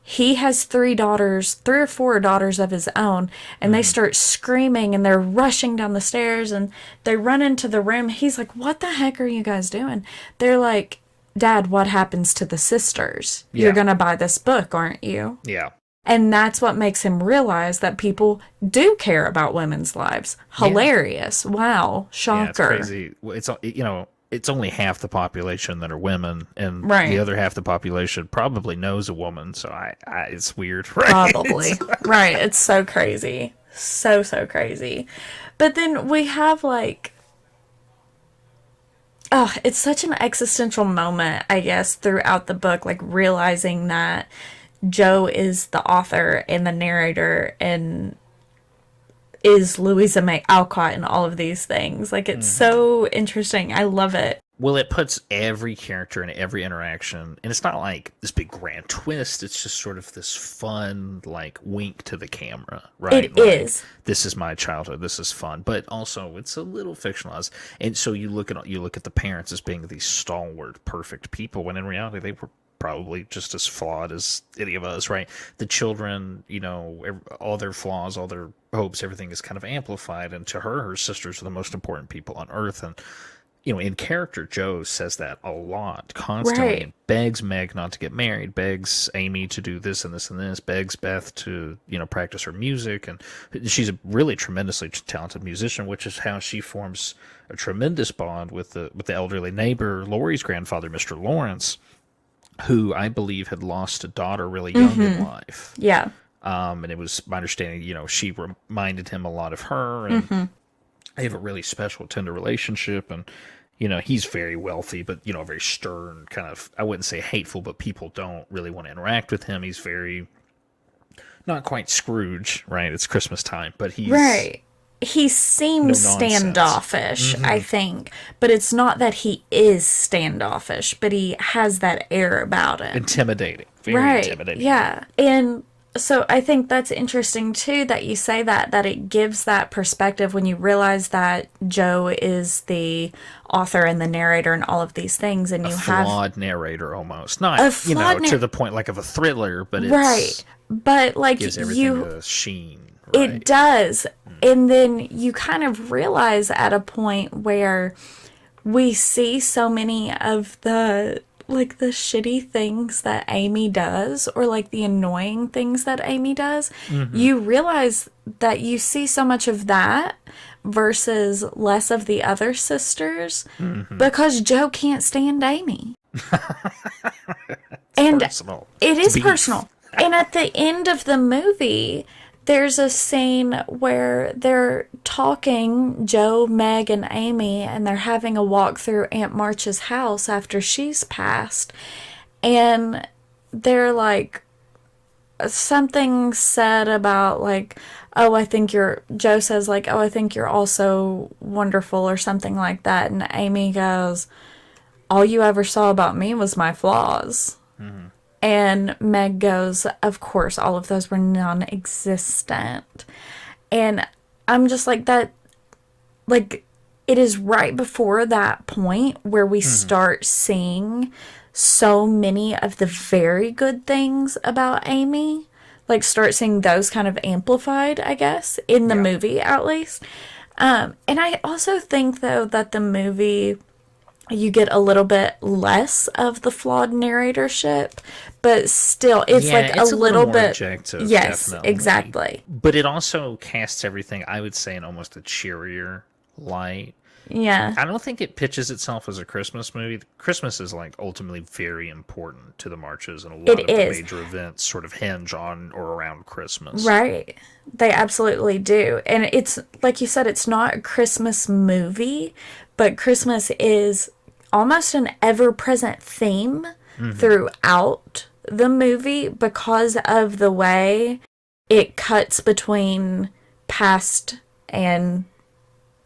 [SPEAKER 1] he has three or four daughters of his own, and they start screaming, and they're rushing down the stairs, and they run into the room. He's like, what the heck are you guys doing? They're like, Dad, what happens to the sisters?
[SPEAKER 2] Yeah.
[SPEAKER 1] You're gonna buy this book, aren't you?
[SPEAKER 2] Yeah.
[SPEAKER 1] And that's what makes him realize that people do care about women's lives. Hilarious. Wow.
[SPEAKER 2] Yeah, it's
[SPEAKER 1] Shocker.
[SPEAKER 2] crazy. It's it's only half the population that are women, and the
[SPEAKER 1] Right.
[SPEAKER 2] other half the population probably knows a woman. So it's weird, right?
[SPEAKER 1] Probably. Right. It's so crazy. So, so crazy. But then we have like, oh, it's such an existential moment, I guess, throughout the book, like realizing that Joe is the author and the narrator and is Louisa May Alcott and all of these things. Like, it's so interesting. I love it.
[SPEAKER 2] Well, it puts every character in every interaction, and it's not like this big grand twist. It's just sort of this fun, like, wink to the camera, right?
[SPEAKER 1] It
[SPEAKER 2] Like,
[SPEAKER 1] is.
[SPEAKER 2] this is my childhood. This is fun, but also it's a little fictionalized. And so you look at the parents as being these stalwart, perfect people, when in reality they were probably just as flawed as any of us, right? The children, all their flaws, all their hopes, everything is kind of amplified. And to her sisters are the most important people on earth. And in character, Joe says that a lot, constantly,
[SPEAKER 1] Right.
[SPEAKER 2] and begs Meg not to get married, begs Amy to do this and this and this, begs Beth to, practice her music. And she's a really tremendously talented musician, which is how she forms a tremendous bond with the elderly neighbor, Laurie's grandfather, Mr. Lawrence, who I believe had lost a daughter really young in life.
[SPEAKER 1] Yeah.
[SPEAKER 2] And it was my understanding, she reminded him a lot of her, and they have a really special, tender relationship. And, he's very wealthy, but, very stern, kind of, I wouldn't say hateful, but people don't really want to interact with him. He's very, not quite Scrooge, right? It's Christmas time, but he's...
[SPEAKER 1] Right. He seems
[SPEAKER 2] No nonsense.
[SPEAKER 1] standoffish, I think. But it's not that he is standoffish, but he has that air about him.
[SPEAKER 2] Intimidating. Very
[SPEAKER 1] Right.
[SPEAKER 2] intimidating.
[SPEAKER 1] Yeah. And so I think that's interesting too that you say that it gives that perspective when you realize that Joe is the author and the narrator and all of these things, and you have
[SPEAKER 2] Flawed narrator almost. Not, to the point like of a thriller, but it's...
[SPEAKER 1] right. But like
[SPEAKER 2] gives everything a sheen. Right?
[SPEAKER 1] It does. And then you kind of realize at a point where we see so many of the shitty things that Amy does, or like the annoying things that Amy does. You realize that you see so much of that versus less of the other sisters because Joe can't stand Amy. And
[SPEAKER 2] personal.
[SPEAKER 1] it is
[SPEAKER 2] Beef.
[SPEAKER 1] personal. And at the end of the movie, there's a scene where they're talking, Joe, Meg, and Amy, and they're having a walk through Aunt March's house after she's passed. And they're like, something said about like, oh, Joe says like, oh, I think you're also wonderful or something like that. And Amy goes, all you ever saw about me was my flaws. And Meg goes, of course, all of those were non-existent. And I'm just like that, like, it is right before that point where we start seeing so many of the very good things about Amy. Like, start seeing those kind of amplified, I guess, in the movie, at least. And I also think, though, that the movie... you get a little bit less of the flawed narratorship, but still, it's
[SPEAKER 2] it's
[SPEAKER 1] a little
[SPEAKER 2] more
[SPEAKER 1] bit
[SPEAKER 2] objective.
[SPEAKER 1] Yes,
[SPEAKER 2] definitely.
[SPEAKER 1] exactly.
[SPEAKER 2] But it also casts everything, I would say, in almost a cheerier light.
[SPEAKER 1] Yeah,
[SPEAKER 2] I don't think it pitches itself as a Christmas movie. Christmas is like ultimately very important to the marches, and a lot of the major events sort of hinge on or around Christmas.
[SPEAKER 1] right. They absolutely do, and it's like you said, it's not a Christmas movie, but Christmas is almost an ever-present theme throughout the movie because of the way it cuts between past and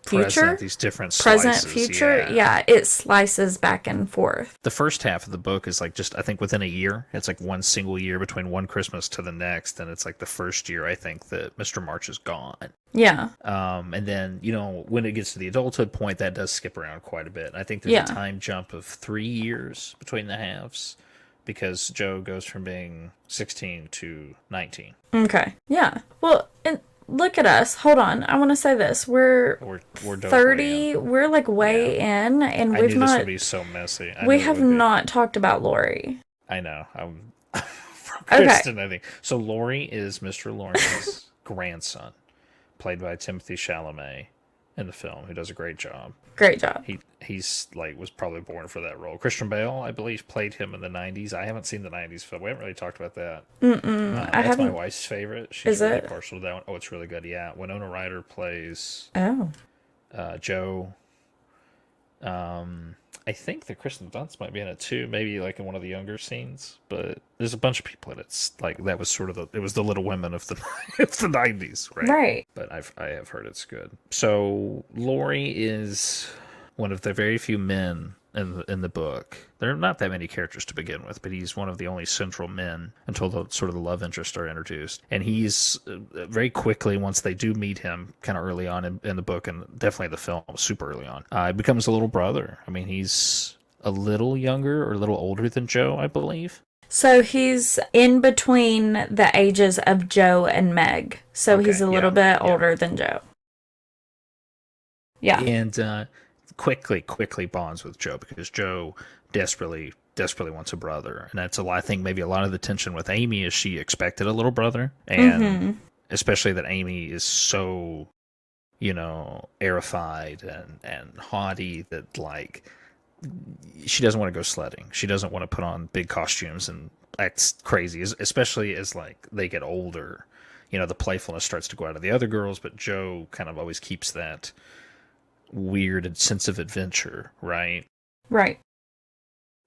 [SPEAKER 1] future.
[SPEAKER 2] These different
[SPEAKER 1] present,
[SPEAKER 2] slices,
[SPEAKER 1] future. Yeah, it slices back and forth.
[SPEAKER 2] The first half of the book is like just, I think, within a year. It's like one single year between one Christmas to the next, and it's like the first year, I think, that Mr. March is gone.
[SPEAKER 1] Yeah.
[SPEAKER 2] And then, when it gets to the adulthood point, that does skip around quite a bit. I think there's a time jump of 3 years between the halves because Joe goes from being 16 to 19.
[SPEAKER 1] Okay. Yeah. Well, and look at us. Hold on. I want to say this. We're 30. We're like way in, and
[SPEAKER 2] I
[SPEAKER 1] we've
[SPEAKER 2] knew
[SPEAKER 1] not.
[SPEAKER 2] This would be so messy.
[SPEAKER 1] We have not talked about Lori.
[SPEAKER 2] I know. I'm from Kristen, I think. So Laurie is Mr. Lawrence's grandson, played by Timothy Chalamet. in the film, who does a great job.
[SPEAKER 1] Great job.
[SPEAKER 2] He's like was probably born for that role. Christian Bale, I believe, played him in the '90s. I haven't seen the '90s film. We haven't really talked about that.
[SPEAKER 1] I
[SPEAKER 2] That's my
[SPEAKER 1] haven't.
[SPEAKER 2] wife's favorite. She's
[SPEAKER 1] Is
[SPEAKER 2] really
[SPEAKER 1] it?
[SPEAKER 2] partial to that one. Oh, it's really good. Yeah, Winona Ryder plays
[SPEAKER 1] Oh.
[SPEAKER 2] Joe. I think that Kristen Dunst might be in it too, maybe like in one of the younger scenes. But there's a bunch of people in it. It's like that was sort of it was the Little Women of the of the '90s, right?
[SPEAKER 1] Right.
[SPEAKER 2] But I have heard it's good. So Laurie is one of the very few men in the book. There are not that many characters to begin with, but he's one of the only central men until the sort of the love interests are introduced. And he's very quickly, once they do meet him, kind of early on in the book, and definitely the film, super early on, becomes a little brother. I mean, he's a little younger or a little older than Joe, I believe.
[SPEAKER 1] So he's in between the ages of Joe and Meg. So
[SPEAKER 2] Okay,
[SPEAKER 1] he's a little bit
[SPEAKER 2] yeah.
[SPEAKER 1] older than Joe. Yeah.
[SPEAKER 2] And quickly bonds with Joe because Joe desperately wants a brother, and that's a lot. I think maybe a lot of the tension with Amy is she expected a little brother, and especially that Amy is so, airified and haughty that like she doesn't want to go sledding. She doesn't want to put on big costumes and act crazy, especially as like they get older. The playfulness starts to go out of the other girls, but Joe kind of always keeps that weird sense of adventure, right?
[SPEAKER 1] Right.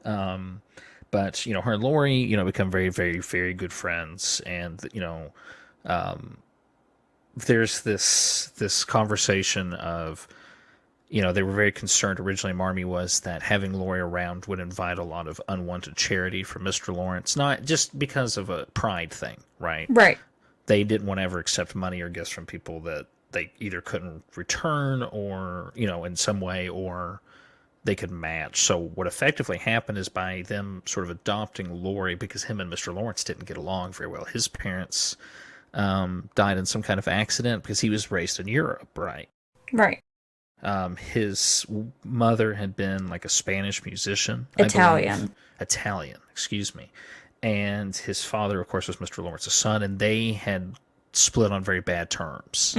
[SPEAKER 2] But her and Laurie, become very, very, very good friends, and there's this conversation of, they were very concerned originally. Marmee was that having Laurie around would invite a lot of unwanted charity from Mr. Lawrence, not just because of a pride thing, right?
[SPEAKER 1] Right.
[SPEAKER 2] They didn't want to ever accept money or gifts from people that they either couldn't return or, in some way, or they could match. So what effectively happened is by them sort of adopting Laurie, because him and Mr. Lawrence didn't get along very well. His parents died in some kind of accident because he was raised in Europe, right?
[SPEAKER 1] Right.
[SPEAKER 2] His mother had been like a Spanish musician.
[SPEAKER 1] Italian.
[SPEAKER 2] Italian, excuse me. And his father, of course, was Mr. Lawrence's son, and they had split on very bad terms.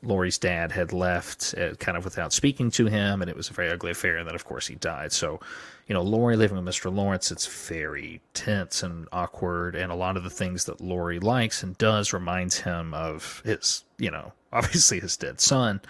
[SPEAKER 2] Laurie's dad had left kind of without speaking to him, and it was a very ugly affair, and then, of course, he died. So, Laurie living with Mr. Lawrence, it's very tense and awkward, and a lot of the things that Laurie likes and does reminds him of his, obviously his dead son.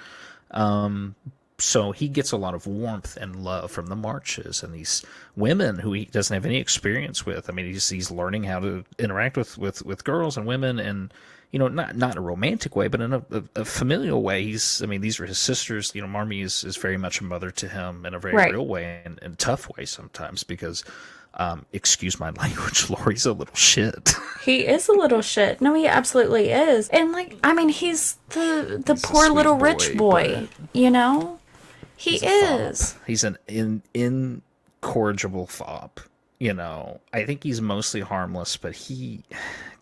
[SPEAKER 2] So he gets a lot of warmth and love from the Marches and these women who he doesn't have any experience with. I mean, he's learning how to interact with girls and women, and not in a romantic way, but in a familial way. These are his sisters. Marmee is very much a mother to him in a very real way and a tough way sometimes because, excuse my language, Laurie's a little shit.
[SPEAKER 1] He is a little shit. No, he absolutely is. And he's the poor little rich boy, He is.
[SPEAKER 2] He's an incorrigible fop. I think he's mostly harmless, but he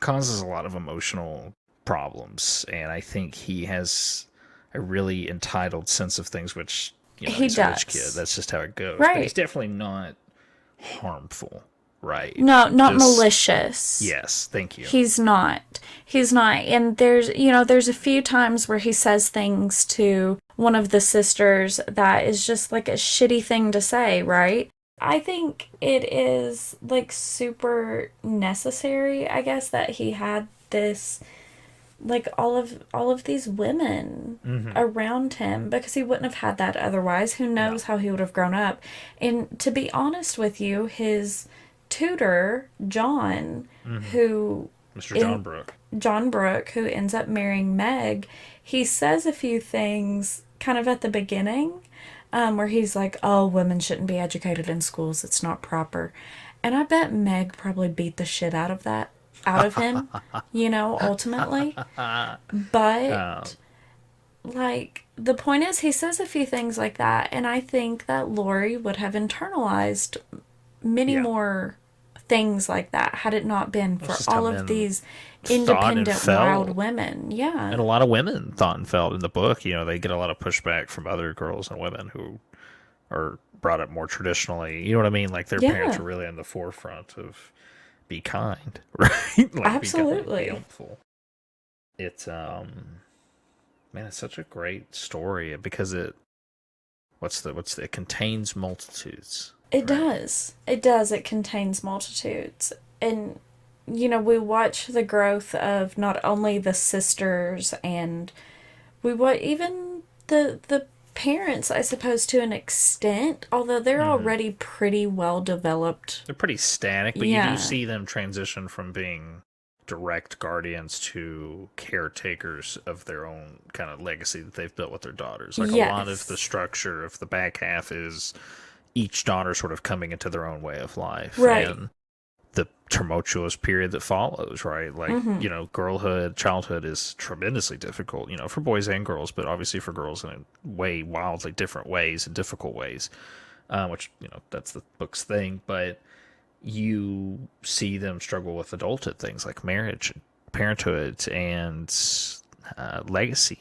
[SPEAKER 2] causes a lot of emotional problems, and I think he has a really entitled sense of things, which he's a rich kid. That's just how it goes.
[SPEAKER 1] Right.
[SPEAKER 2] But he's definitely not harmful, right?
[SPEAKER 1] No, not malicious.
[SPEAKER 2] Yes, thank you.
[SPEAKER 1] He's not. And there's a few times where he says things to one of the sisters that is just like a shitty thing to say, right? I think it is like super necessary, I guess, that he had this, like all of these women around him, because he wouldn't have had that otherwise. Who knows how he would have grown up. And to be honest with you, his tutor, John, who...
[SPEAKER 2] Mr.
[SPEAKER 1] John Brooke, who ends up marrying Meg, he says a few things kind of at the beginning, where he's like, oh, women shouldn't be educated in schools. It's not proper. And I bet Meg probably beat the shit out of him, ultimately. But, the point is, he says a few things like that, and I think that Laurie would have internalized many more things like that had it not been for all of these independent, wild women. Yeah.
[SPEAKER 2] And a lot of women thought and felt in the book. They get a lot of pushback from other girls and women who are brought up more traditionally. You know what I mean? Like their parents are really in the forefront of be kind, right?
[SPEAKER 1] Absolutely.
[SPEAKER 2] Be helpful. It's Man, it's such a great story because it contains multitudes,
[SPEAKER 1] It
[SPEAKER 2] right?
[SPEAKER 1] does. It does. It contains multitudes. And, we watch the growth of not only the sisters and we watch even the parents, I suppose, to an extent, although they're
[SPEAKER 2] Hmm.
[SPEAKER 1] already pretty well developed.
[SPEAKER 2] They're pretty static, but you do
[SPEAKER 1] Yeah.
[SPEAKER 2] see them transition from being direct guardians to caretakers of their own kind of legacy that they've built with their daughters. Like a lot of the
[SPEAKER 1] Yes.
[SPEAKER 2] structure of the back half is each daughter sort of coming into their own way of life
[SPEAKER 1] Right.
[SPEAKER 2] and the tumultuous period that follows, right? Like,
[SPEAKER 1] Mm-hmm.
[SPEAKER 2] girlhood, childhood is tremendously difficult, for boys and girls, but obviously for girls in way wildly different ways and difficult ways, which, that's the book's thing. But you see them struggle with adulthood things like marriage, parenthood, and legacy,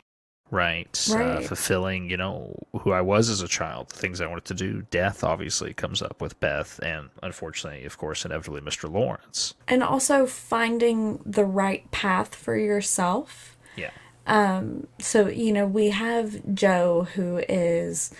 [SPEAKER 2] right?
[SPEAKER 1] Right.
[SPEAKER 2] Fulfilling, who I was as a child, the things I wanted to do. Death obviously comes up with Beth, and unfortunately, of course, inevitably, Mr. Lawrence.
[SPEAKER 1] And also finding the right path for yourself.
[SPEAKER 2] Yeah.
[SPEAKER 1] So, we have Joe who is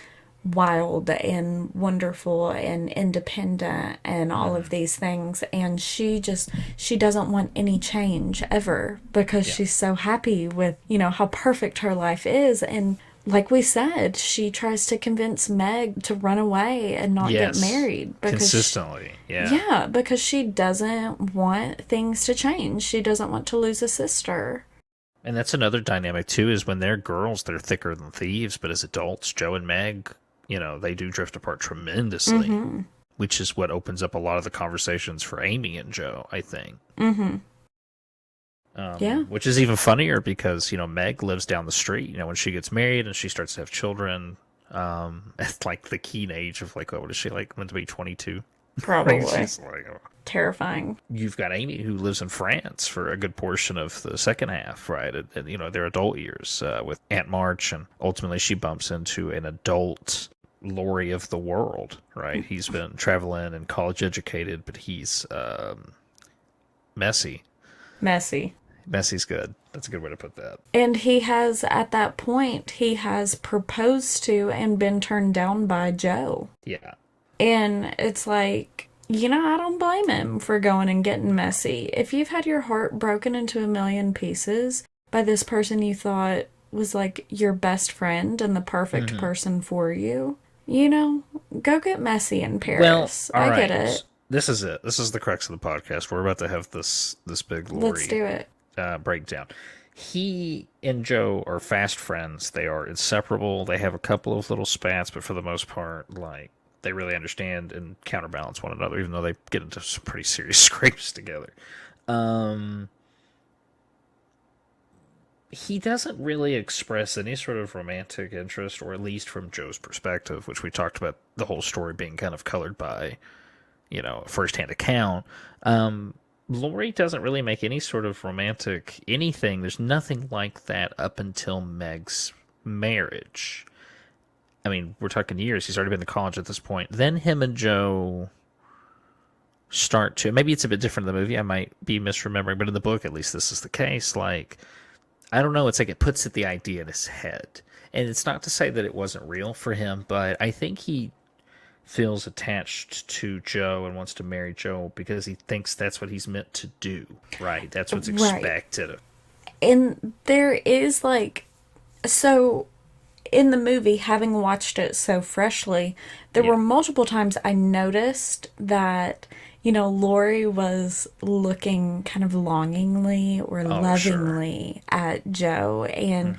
[SPEAKER 1] wild and wonderful and independent and all of
[SPEAKER 2] Hmm.
[SPEAKER 1] these things, and she doesn't want any change ever because
[SPEAKER 2] Yeah.
[SPEAKER 1] she's so happy with how perfect her life is. And like we said, she tries to convince Meg to run away and not get
[SPEAKER 2] Yes.
[SPEAKER 1] married because
[SPEAKER 2] Consistently. Yeah.
[SPEAKER 1] yeah, because she doesn't want things to change. She doesn't want to lose a sister.
[SPEAKER 2] And that's another dynamic too, is when they're girls, they're thicker than thieves, but as adults, Joe and Meg, they do drift apart tremendously,
[SPEAKER 1] Mm-hmm.
[SPEAKER 2] which is what opens up a lot of the conversations for Amy and Joe, I think.
[SPEAKER 1] Mm-hmm. Yeah.
[SPEAKER 2] Which is even funnier because, Meg lives down the street, when she gets married and she starts to have children, at like the keen age of like, what is she like, meant to be 22? Like,
[SPEAKER 1] Probably.
[SPEAKER 2] she's like, oh.
[SPEAKER 1] Terrifying.
[SPEAKER 2] You've got Amy who lives in France for a good portion of the second half, right? And their adult years with Aunt March, and ultimately she bumps into an adult Laurie of the world, right? He's been traveling and college educated, but he's messy.
[SPEAKER 1] Messy.
[SPEAKER 2] Messy's good. That's a good way to put that.
[SPEAKER 1] And at that point, he has proposed to and been turned down by Joe.
[SPEAKER 2] Yeah.
[SPEAKER 1] And it's like, I don't blame him for going and getting messy. If you've had your heart broken into a million pieces by this person you thought was like your best friend and the perfect
[SPEAKER 2] Mm-hmm.
[SPEAKER 1] person for you, go get messy in
[SPEAKER 2] Well,
[SPEAKER 1] Paris.
[SPEAKER 2] all
[SPEAKER 1] I
[SPEAKER 2] right.
[SPEAKER 1] get it.
[SPEAKER 2] This is it. This is the crux of the podcast. We're about to have this big
[SPEAKER 1] Let's
[SPEAKER 2] Laurie
[SPEAKER 1] do it.
[SPEAKER 2] breakdown. He and Joe are fast friends. They are inseparable. They have a couple of little spats, but for the most part, like, they really understand and counterbalance one another, even though they get into some pretty serious scrapes together. Um, he doesn't really express any sort of romantic interest, or at least from Joe's perspective, which we talked about the whole story being kind of colored by, a firsthand account. Laurie doesn't really make any sort of romantic anything. There's nothing like that up until Meg's marriage. I mean, we're talking years. He's already been to college at this point. Then him and Joe start to. Maybe it's a bit different in the movie. I might be misremembering, but in the book, at least, this is the case. Like, I don't know. It's like it puts the idea in his head. And it's not to say that it wasn't real for him, but I think he feels attached to Joe and wants to marry Joe because he thinks that's what he's meant to do, right? That's what's
[SPEAKER 1] Right.
[SPEAKER 2] expected.
[SPEAKER 1] And there is like, so in the movie, having watched it so freshly, there
[SPEAKER 2] Yeah.
[SPEAKER 1] were multiple times I noticed that, Lori was looking kind of longingly or
[SPEAKER 2] Oh, sure.
[SPEAKER 1] lovingly at Joe and,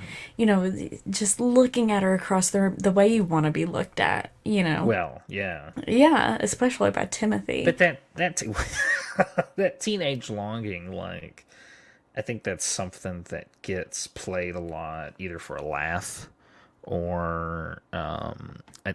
[SPEAKER 1] just looking at her across the way you want to be looked at.
[SPEAKER 2] Well, yeah.
[SPEAKER 1] Yeah, especially by Timothy.
[SPEAKER 2] But that that teenage longing, like, I think that's something that gets played a lot, either for a laugh or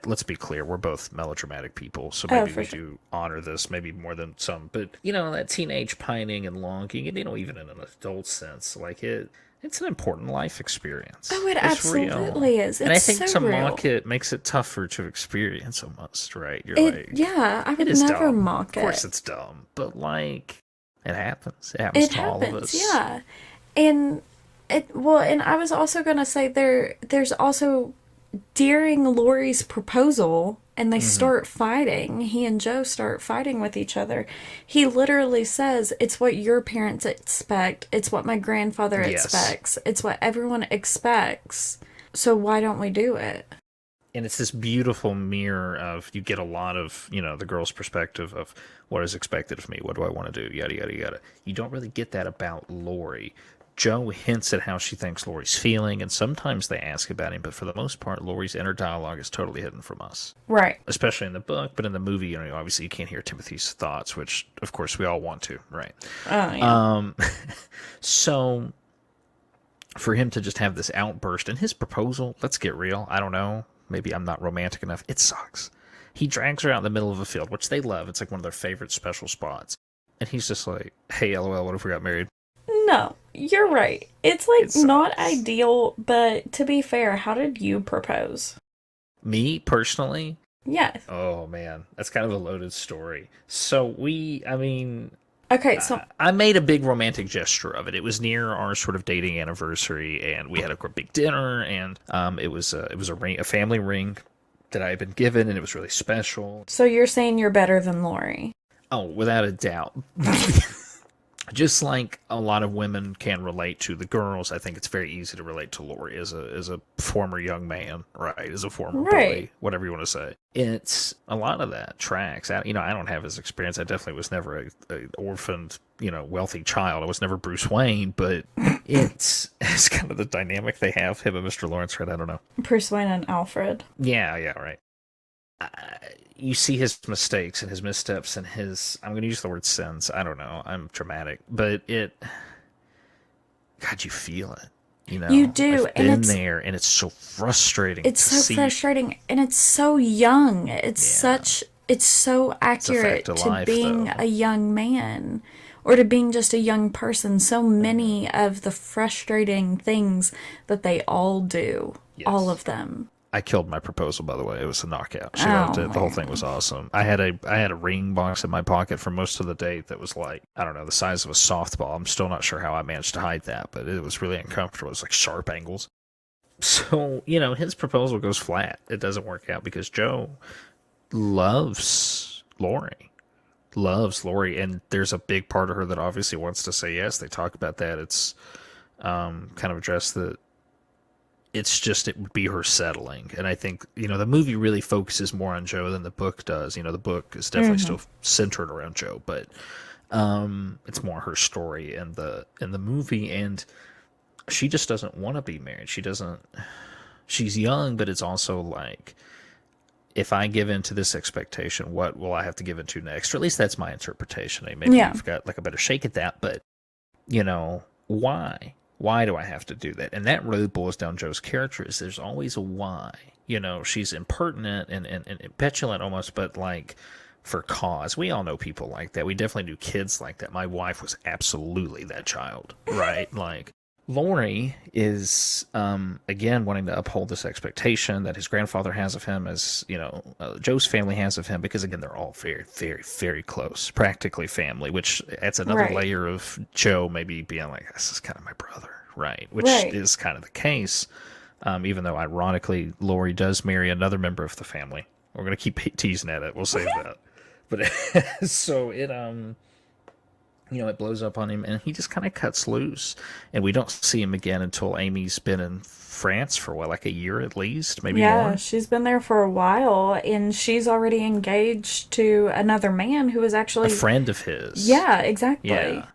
[SPEAKER 2] let's be clear, we're both melodramatic people, so
[SPEAKER 1] Oh,
[SPEAKER 2] maybe
[SPEAKER 1] for
[SPEAKER 2] we
[SPEAKER 1] sure.
[SPEAKER 2] do honor this maybe more than some. But that teenage pining and longing, and even in an adult sense, like it's an important life experience.
[SPEAKER 1] Oh, it
[SPEAKER 2] It's real.
[SPEAKER 1] absolutely is.
[SPEAKER 2] And I
[SPEAKER 1] It's
[SPEAKER 2] think
[SPEAKER 1] so
[SPEAKER 2] to
[SPEAKER 1] real.
[SPEAKER 2] mock it makes it tougher to experience almost, right? You're
[SPEAKER 1] It,
[SPEAKER 2] like,
[SPEAKER 1] yeah, I
[SPEAKER 2] it
[SPEAKER 1] would
[SPEAKER 2] is
[SPEAKER 1] never
[SPEAKER 2] dumb. Of
[SPEAKER 1] mock
[SPEAKER 2] course
[SPEAKER 1] it.
[SPEAKER 2] it's dumb. But, like, it happens. It happens
[SPEAKER 1] It
[SPEAKER 2] to all of
[SPEAKER 1] happens,
[SPEAKER 2] us.
[SPEAKER 1] yeah. And Well, and I was also gonna say there's also during Lori's proposal and they
[SPEAKER 2] Hmm.
[SPEAKER 1] start fighting, he and Joe start fighting with each other. He literally says, "It's what your parents expect. It's what my grandfather
[SPEAKER 2] Yes.
[SPEAKER 1] expects. It's what everyone expects. So why don't we do it?"
[SPEAKER 2] And it's this beautiful mirror of you get a lot of the girl's perspective of what is expected of me, what do I want to do, yada yada yada. You don't really get that about Lori. Joe hints at how she thinks Lori's feeling, and sometimes they ask about him, but for the most part, Lori's inner dialogue is totally hidden from us,
[SPEAKER 1] Right.
[SPEAKER 2] especially in the book. But in the movie, obviously you can't hear Timothy's thoughts, which of course we all want to, right?
[SPEAKER 1] Oh, yeah.
[SPEAKER 2] Um, so for him to just have this outburst and his proposal, let's get real. I don't know. Maybe I'm not romantic enough. It sucks. He drags her out in the middle of a field, which they love. It's like one of their favorite special spots. And he's just like, hey, LOL, what if we got married?
[SPEAKER 1] No, you're right. It's
[SPEAKER 2] It
[SPEAKER 1] like not
[SPEAKER 2] sucks.
[SPEAKER 1] ideal, but to be fair, how did you propose?
[SPEAKER 2] Me, personally,
[SPEAKER 1] Yes.
[SPEAKER 2] oh man, that's kind of a loaded story. So I mean,
[SPEAKER 1] Okay, so
[SPEAKER 2] I made a big romantic gesture of it. It was near our sort of dating anniversary, and we had a big dinner, and it was a ring, a family ring that I had been given, and it was really special.
[SPEAKER 1] so you're saying you're better than Lori.
[SPEAKER 2] Oh, without a doubt. Just like a lot of women can relate to the girls, I think it's very easy to relate to Lori as a former young man, right? As a former
[SPEAKER 1] Right.
[SPEAKER 2] bully, whatever you want to say. It's a lot of that tracks. I don't have his experience. I definitely was never a orphaned, wealthy child. I was never Bruce Wayne, but it's kind of the dynamic they have, him and Mr. Lawrence, right? I don't know.
[SPEAKER 1] Pursuing an Alfred.
[SPEAKER 2] Yeah, yeah, right. uh, you see his mistakes and his missteps and his, I'm going to use the word sins. I don't know. I'm dramatic, but God, you feel it.
[SPEAKER 1] You do,
[SPEAKER 2] I've
[SPEAKER 1] and
[SPEAKER 2] been there, and it's so frustrating
[SPEAKER 1] it's
[SPEAKER 2] to
[SPEAKER 1] so
[SPEAKER 2] see.
[SPEAKER 1] frustrating and it's so young.
[SPEAKER 2] Yeah,
[SPEAKER 1] It's so
[SPEAKER 2] it's a fact
[SPEAKER 1] accurate
[SPEAKER 2] of
[SPEAKER 1] to
[SPEAKER 2] life,
[SPEAKER 1] being
[SPEAKER 2] though.
[SPEAKER 1] a young man or to being just a young person. So
[SPEAKER 2] Hmm.
[SPEAKER 1] many of the frustrating things that they all do, all
[SPEAKER 2] Yes.
[SPEAKER 1] of them.
[SPEAKER 2] I killed my proposal, by the way. It was a knockout. She loved
[SPEAKER 1] Oh
[SPEAKER 2] it. The whole thing
[SPEAKER 1] man.
[SPEAKER 2] was awesome. I had a ring box in my pocket for most of the date that was like, I don't know, the size of a softball. I'm still not sure how I managed to hide that, but it was really uncomfortable. It was like sharp angles. So, his proposal goes flat. It doesn't work out because Joe loves Lori. Loves Lori, and there's a big part of her that obviously wants to say yes. They talk about that. It's kind of addressed that it's just it would be her settling. And I think, the movie really focuses more on Joe than the book does. The book is definitely
[SPEAKER 1] Hmm.
[SPEAKER 2] still centered around Joe, but it's more her story in the movie, and she just doesn't want to be married. She's young, but it's also like, if I give in to this expectation, what will I have to give into next? Or at least that's my interpretation. Maybe
[SPEAKER 1] Yeah.
[SPEAKER 2] you've got like a better shake at that, but why? Why do I have to do that? And that really boils down Joe's character is there's always a why. She's impertinent and petulant almost, but like for cause. We all know people like that. We definitely knew kids like that. My wife was absolutely that child, right? Like Lori is again wanting to uphold this expectation that his grandfather has of him, as Joe's family has of him, because again they're all very, very, very close, practically family, which adds another
[SPEAKER 1] Right.
[SPEAKER 2] layer of Joe maybe being like, this is kind of my brother, right? Which
[SPEAKER 1] Right.
[SPEAKER 2] is kind of the case, even though ironically Lori does marry another member of the family. We're gonna keep teasing at it. We'll save that. But so it blows up on him, and he just kind of cuts loose. And we don't see him again until Amy's been in France for what, like a year at least, maybe
[SPEAKER 1] Yeah,
[SPEAKER 2] more.
[SPEAKER 1] she's been there for a while and she's already engaged to another man who is
[SPEAKER 2] A
[SPEAKER 1] actually.
[SPEAKER 2] friend of his.
[SPEAKER 1] Yeah, exactly.
[SPEAKER 2] Yeah.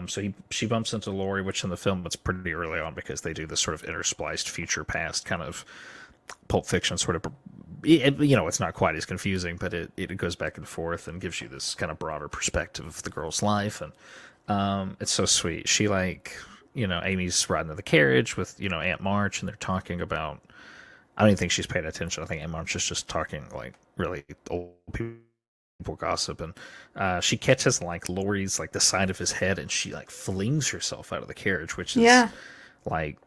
[SPEAKER 2] So she bumps into Lori, which in the film it's pretty early on because they do this sort of interspliced future past kind of Pulp Fiction sort of. It's not quite as confusing, but it goes back and forth and gives you this kind of broader perspective of the girl's life, and it's so sweet. She like, Amy's riding in the carriage with Aunt March, and they're talking about. I don't even think she's paying attention. I think Aunt March is just talking like really old people gossip, and she catches like Lori's like the side of his head, and she like flings herself out of the carriage, which is
[SPEAKER 1] Yeah,
[SPEAKER 2] like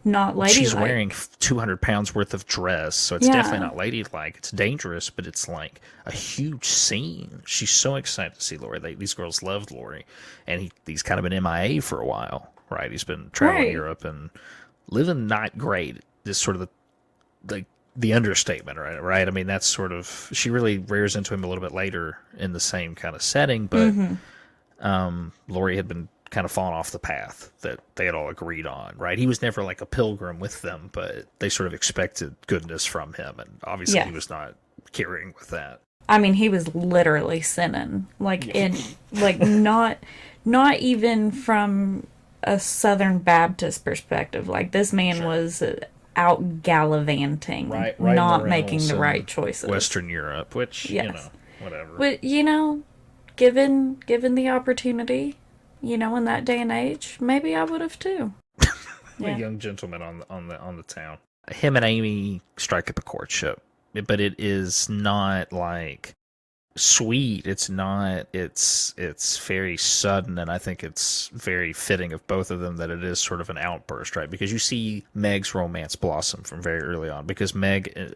[SPEAKER 1] not
[SPEAKER 2] she's wearing
[SPEAKER 1] ladylike.
[SPEAKER 2] 200 pounds worth of dress, so it's definitely
[SPEAKER 1] Yeah.
[SPEAKER 2] not ladylike. It's dangerous, but it's like a huge scene. She's so excited to see Lori. These girls loved Lori, and he's kind of been MIA for a while. right? He's been traveling
[SPEAKER 1] Right.
[SPEAKER 2] Europe and living not great. Is sort of the understatement, right? Right. I mean, that's sort of she really rears into him a little bit later in the same kind of setting, but Laurie had been kind of fallen off the path that they had all agreed on, right? He was never like a pilgrim with them, but they sort of expected goodness from him, and obviously he
[SPEAKER 1] Yeah.
[SPEAKER 2] was not carrying with that.
[SPEAKER 1] I mean, he was literally sinning. Like
[SPEAKER 2] Yeah.
[SPEAKER 1] in like not even from a Southern Baptist perspective. Like this man
[SPEAKER 2] Sure.
[SPEAKER 1] was out gallivanting,
[SPEAKER 2] Right in the
[SPEAKER 1] not making
[SPEAKER 2] rails
[SPEAKER 1] the
[SPEAKER 2] in
[SPEAKER 1] right choices.
[SPEAKER 2] Western Europe, which
[SPEAKER 1] Yes.
[SPEAKER 2] whatever.
[SPEAKER 1] But given the opportunity, in that day and age, maybe I would have too.
[SPEAKER 2] A
[SPEAKER 1] Yeah.
[SPEAKER 2] young gentleman on the town. Him and Amy strike up a courtship, but it is not like sweet. It's not. It's very sudden, and I think it's very fitting of both of them that it is sort of an outburst, right? Because you see Meg's romance blossom from very early on. Because Meg,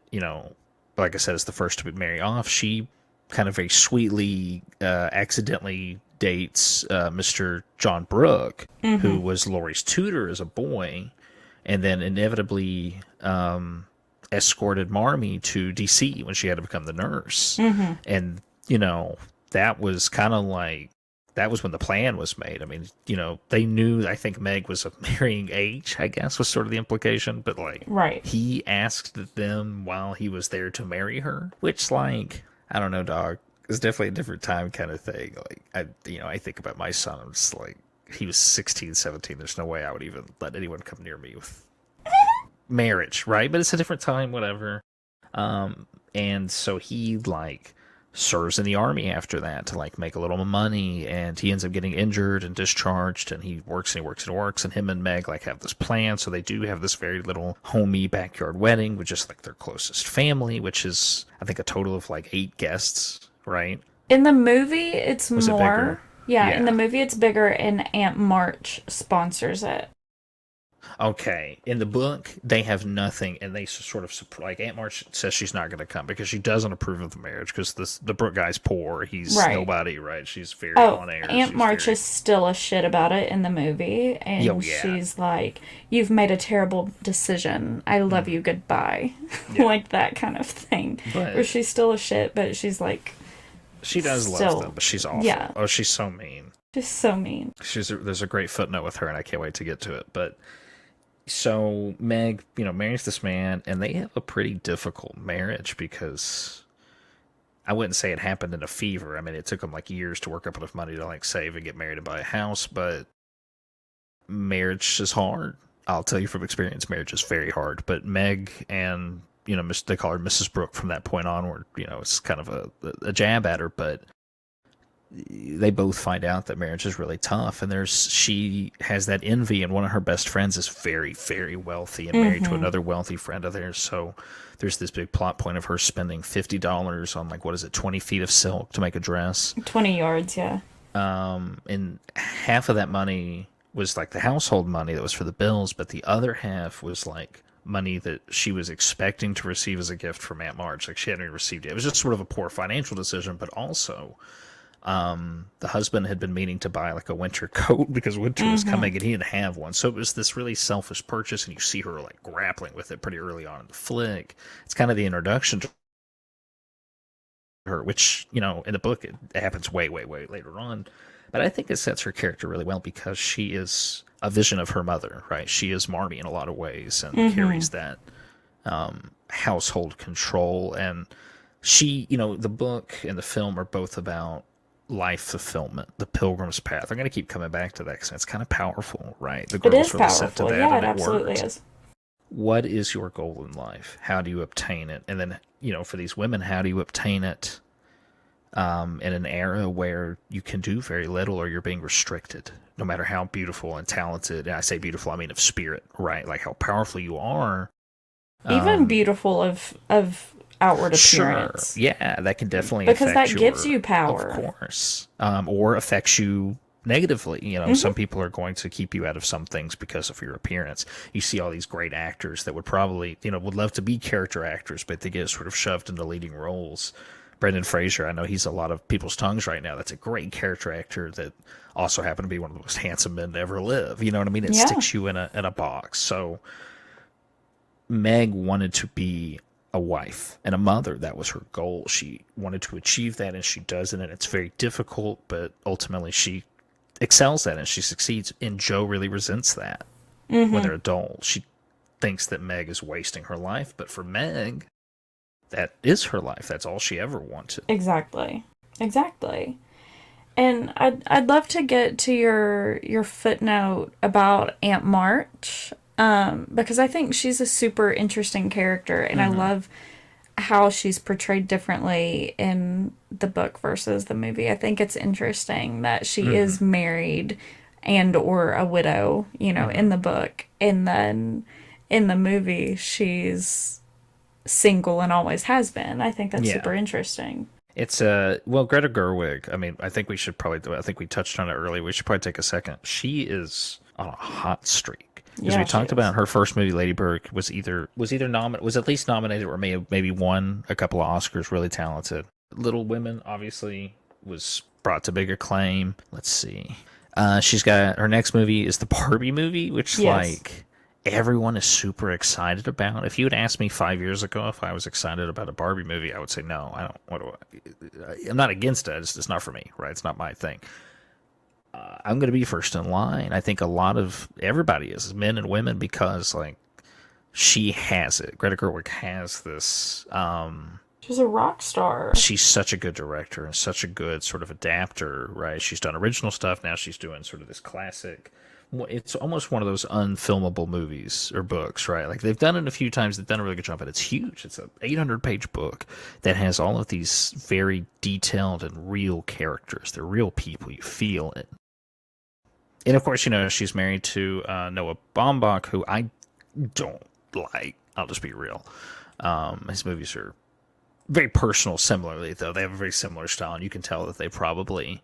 [SPEAKER 2] like I said, is the first to marry off. She kind of very sweetly accidentally dates Mr. John Brooke, who was Laurie's tutor as a boy, and then inevitably escorted Marmee to DC when she had to become the nurse. And, that was kind of like, that was when the plan was made. I mean, they knew, I think Meg was of marrying age, I guess, was sort of the implication. But, like,
[SPEAKER 1] Right.
[SPEAKER 2] he asked them while he was there to marry her, which, like, I don't know, dog. It's definitely a different time kind of thing. Like, I think about my son. I'm just like, he was 16, 17. There's no way I would even let anyone come near me with marriage, right? But it's a different time, whatever. And so he, like, serves in the army after that to, like, make a little money, and he ends up getting injured and discharged, and he works and he works and works, and him and Meg, like, have this plan. So they do have this very little homey backyard wedding with just, like, their closest family, which is, I think, a total of, like, 8 guests, right?
[SPEAKER 1] In the movie, it's
[SPEAKER 2] Was it
[SPEAKER 1] more.
[SPEAKER 2] bigger?
[SPEAKER 1] Yeah,
[SPEAKER 2] Yeah.
[SPEAKER 1] in the movie, it's bigger, and Aunt March sponsors it.
[SPEAKER 2] Okay, in the book, they have nothing, and they sort of like Aunt March says she's not going to come because she doesn't approve of the marriage because the Brooke guy's poor. He's
[SPEAKER 1] Right.
[SPEAKER 2] nobody, right? She's very
[SPEAKER 1] Oh,
[SPEAKER 2] on air.
[SPEAKER 1] Aunt
[SPEAKER 2] She's
[SPEAKER 1] March
[SPEAKER 2] very-
[SPEAKER 1] is still a shit about it in the movie, and
[SPEAKER 2] Oh, yeah.
[SPEAKER 1] she's like, "You've made a terrible decision. I love you. Goodbye,"
[SPEAKER 2] Yeah.
[SPEAKER 1] like that kind of thing.
[SPEAKER 2] But-
[SPEAKER 1] Where she's still a shit, but she's like,
[SPEAKER 2] She does
[SPEAKER 1] still-
[SPEAKER 2] love them, but she's awful.
[SPEAKER 1] yeah.
[SPEAKER 2] Oh, she's so mean.
[SPEAKER 1] just so mean.
[SPEAKER 2] There's a great footnote with her, and I can't wait to get to it. But so Meg, marries this man, and they have a pretty difficult marriage because I wouldn't say it happened in a fever. I mean, it took them like years to work up enough money to like save and get married and buy a house, but marriage is hard. I'll tell you from experience, marriage is very hard. But Meg and they call her Mrs. Brooke from that point onward. It's kind of a jab at her, but they both find out that marriage is really tough, and she has that envy, and one of her best friends is very, very wealthy and married to another wealthy friend of theirs. So there's this big plot point of her spending $50 on, like, what is it, 20 feet of silk to make a dress.
[SPEAKER 1] 20 yards, yeah.
[SPEAKER 2] And half of that money was like the household money that was for the bills, but the other half was like money that she was expecting to receive as a gift from Aunt March. Like, she hadn't even received it. It was just sort of a poor financial decision, but also the husband had been meaning to buy like a winter coat because winter was coming and he didn't have one. So it was this really selfish purchase, and you see her like grappling with it pretty early on in the flick. It's kind of the introduction to her, which, in the book, it happens way, way, way later on. But I think it sets her character really well because she is a vision of her mother, right? She is Marmee in a lot of ways and carries that household control. And she, the book and the film are both about life fulfillment, the pilgrim's path. I'm going to keep coming back to that because it's kind of powerful, right? The
[SPEAKER 1] It
[SPEAKER 2] girl's
[SPEAKER 1] is
[SPEAKER 2] really set to
[SPEAKER 1] powerful.
[SPEAKER 2] that,
[SPEAKER 1] Yeah,
[SPEAKER 2] and
[SPEAKER 1] it absolutely
[SPEAKER 2] works.
[SPEAKER 1] is.
[SPEAKER 2] What is your goal in life? How do you obtain it? And then, for these women, how do you obtain it in an era where you can do very little or you're being restricted, no matter how beautiful and talented, and I say beautiful, I mean of spirit, right? Like how powerful you are.
[SPEAKER 1] Even beautiful of outward appearance.
[SPEAKER 2] Sure. Yeah, that can definitely
[SPEAKER 1] Because
[SPEAKER 2] affect
[SPEAKER 1] that gives you power.
[SPEAKER 2] Of course. Or affects you negatively. Some people are going to keep you out of some things because of your appearance. You see all these great actors that would probably, would love to be character actors, but they get sort of shoved into leading roles Brendan Fraser, I know he's a lot of people's tongues right now. That's a great character actor that also happened to be one of the most handsome men to ever live. You know what I mean? It
[SPEAKER 1] Yeah.
[SPEAKER 2] sticks you in a box. So Meg wanted to be a wife and a mother. That was her goal. She wanted to achieve that, and she does it, and it's very difficult, but ultimately she excels at it, and she succeeds. And Joe really resents that when they're adults. She thinks that Meg is wasting her life, but for Meg, that is her life. That's all she ever wanted.
[SPEAKER 1] Exactly. Exactly. And I'd love to get to your footnote about Aunt March, because I think she's a super interesting character, and I love how she's portrayed differently in the book versus the movie. I think it's interesting that she is married and or a widow, in the book, and then in the movie she's single and always has been. I think that's
[SPEAKER 2] Yeah.
[SPEAKER 1] super interesting.
[SPEAKER 2] It's well, Greta Gerwig. I mean, I think we should probably. I think we touched on it earlier. We should probably take a second. She is on a hot streak, because
[SPEAKER 1] Yeah,
[SPEAKER 2] we
[SPEAKER 1] she
[SPEAKER 2] talked
[SPEAKER 1] is.
[SPEAKER 2] about her first movie, Lady Bird, was at least nominated, or maybe won a couple of Oscars. Really talented. Little Women obviously was brought to big acclaim. Let's see. She's got her next movie is the Barbie movie, which
[SPEAKER 1] Yes.
[SPEAKER 2] like everyone is super excited about. If you had asked me 5 years ago if I was excited about a Barbie movie, I would say no. I don't. I'm not against it. It's not for me, right? It's not my thing. I'm going to be first in line. I think a lot of everybody is, men and women, because like she has it. Greta Gerwig has this.
[SPEAKER 1] She's a rock star.
[SPEAKER 2] She's such a good director and such a good sort of adapter, right? She's done original stuff. Now she's doing sort of this classic. It's almost one of those unfilmable movies or books, right? Like they've done it a few times. They've done a really good job, but it's huge. It's a 800-page book that has all of these very detailed and real characters. They're real people. You feel it. And of course, she's married to Noah Baumbach, who I don't like. I'll just be real. His movies are very personal. Similarly, though, they have a very similar style, and you can tell that they probably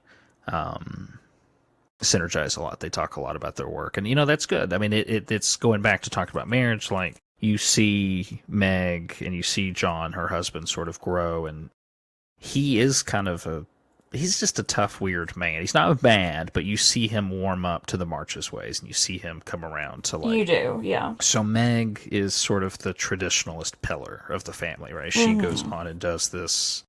[SPEAKER 2] synergize a lot. They talk a lot about their work, and that's good. I mean, it's going back to talking about marriage. Like you see Meg and you see John, her husband, sort of grow, and he is he's just a tough, weird man. He's not bad, but you see him warm up to the March's ways, and you see him come around to like.
[SPEAKER 1] You do, yeah.
[SPEAKER 2] So Meg is sort of the traditionalist pillar of the family, right? She goes on and does this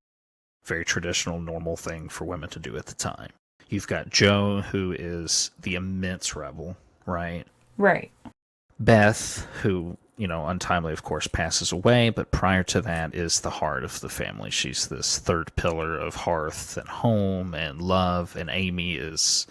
[SPEAKER 2] very traditional, normal thing for women to do at the time. You've got Joe, who is the immense rebel, right?
[SPEAKER 1] Right.
[SPEAKER 2] Beth, who, untimely, of course, passes away, but prior to that is the heart of the family. She's this third pillar of hearth and home and love, and Amy is,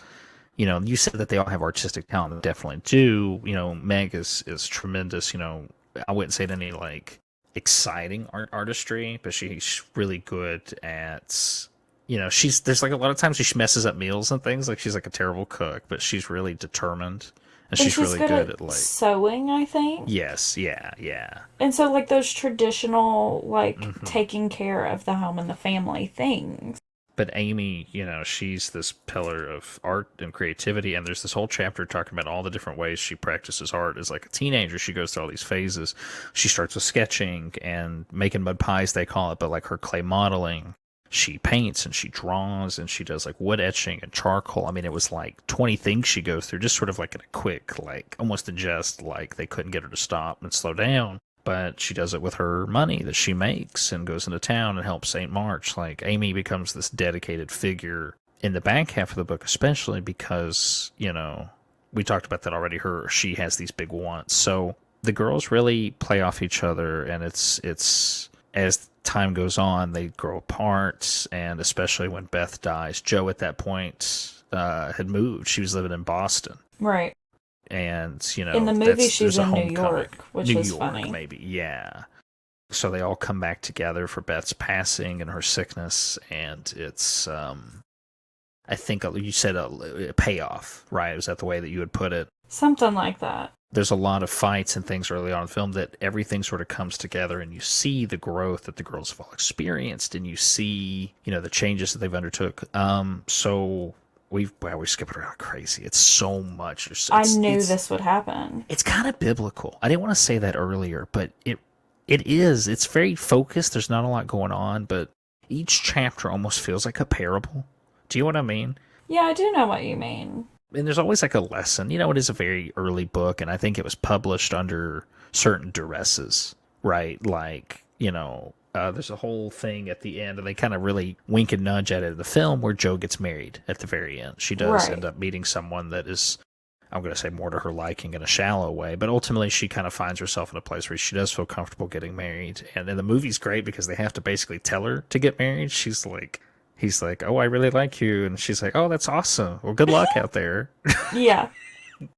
[SPEAKER 2] you said that they all have artistic talent. They definitely do. Meg is tremendous. I wouldn't say any like exciting artistry, but she's really good at, there's like a lot of times she messes up meals and things. Like she's like a terrible cook, but she's really determined. And she's really good at like
[SPEAKER 1] sewing, I think.
[SPEAKER 2] Yes, yeah.
[SPEAKER 1] And so like those traditional like taking care of the home and the family things.
[SPEAKER 2] But Amy, she's this pillar of art and creativity, and there's this whole chapter talking about all the different ways she practices art. As like a teenager, she goes through all these phases. She starts with sketching and making mud pies, they call it, but like her clay modeling. She paints and she draws and she does like wood etching and charcoal. I mean, it was like 20 things she goes through, just sort of like in a quick, like almost a jest, like they couldn't get her to stop and slow down. But she does it with her money that she makes and goes into town and helps St. March. Like Amy becomes this dedicated figure in the back half of the book, especially because, we talked about that already. She has these big wants. So the girls really play off each other, and it's as time goes on, they grow apart, and especially when Beth dies. Joe at that point had moved. She was living in Boston.
[SPEAKER 1] Right.
[SPEAKER 2] And,
[SPEAKER 1] in the movie she's in New York, which is funny.
[SPEAKER 2] Maybe, yeah. So they all come back together for Beth's passing and her sickness, and it's, I think you said a payoff, right? Was that the way that you would put it?
[SPEAKER 1] Something like that.
[SPEAKER 2] There's a lot of fights and things early on in the film that everything sort of comes together, and you see the growth that the girls have all experienced, and you see, the changes that they've undertook. So we skip it around crazy. It's so much.
[SPEAKER 1] I knew this would happen.
[SPEAKER 2] It's kind of biblical. I didn't want to say that earlier, but it is. It's very focused. There's not a lot going on, but each chapter almost feels like a parable. Do you know what I mean?
[SPEAKER 1] Yeah, I do know what you mean.
[SPEAKER 2] And there's always like a lesson. You know, it is a very early book, and I think it was published under certain duresses, right? Like, there's a whole thing at the end, and they kind of really wink and nudge at it in the film where Jo gets married at the very end. She does end up meeting someone that is, I'm going to say, more to her liking in a shallow way, but ultimately she kind of finds herself in a place where she does feel comfortable getting married. And then the movie's great because they have to basically tell her to get married. He's like, oh, I really like you. And she's like, oh, that's awesome. Well, good luck out there.
[SPEAKER 1] Yeah.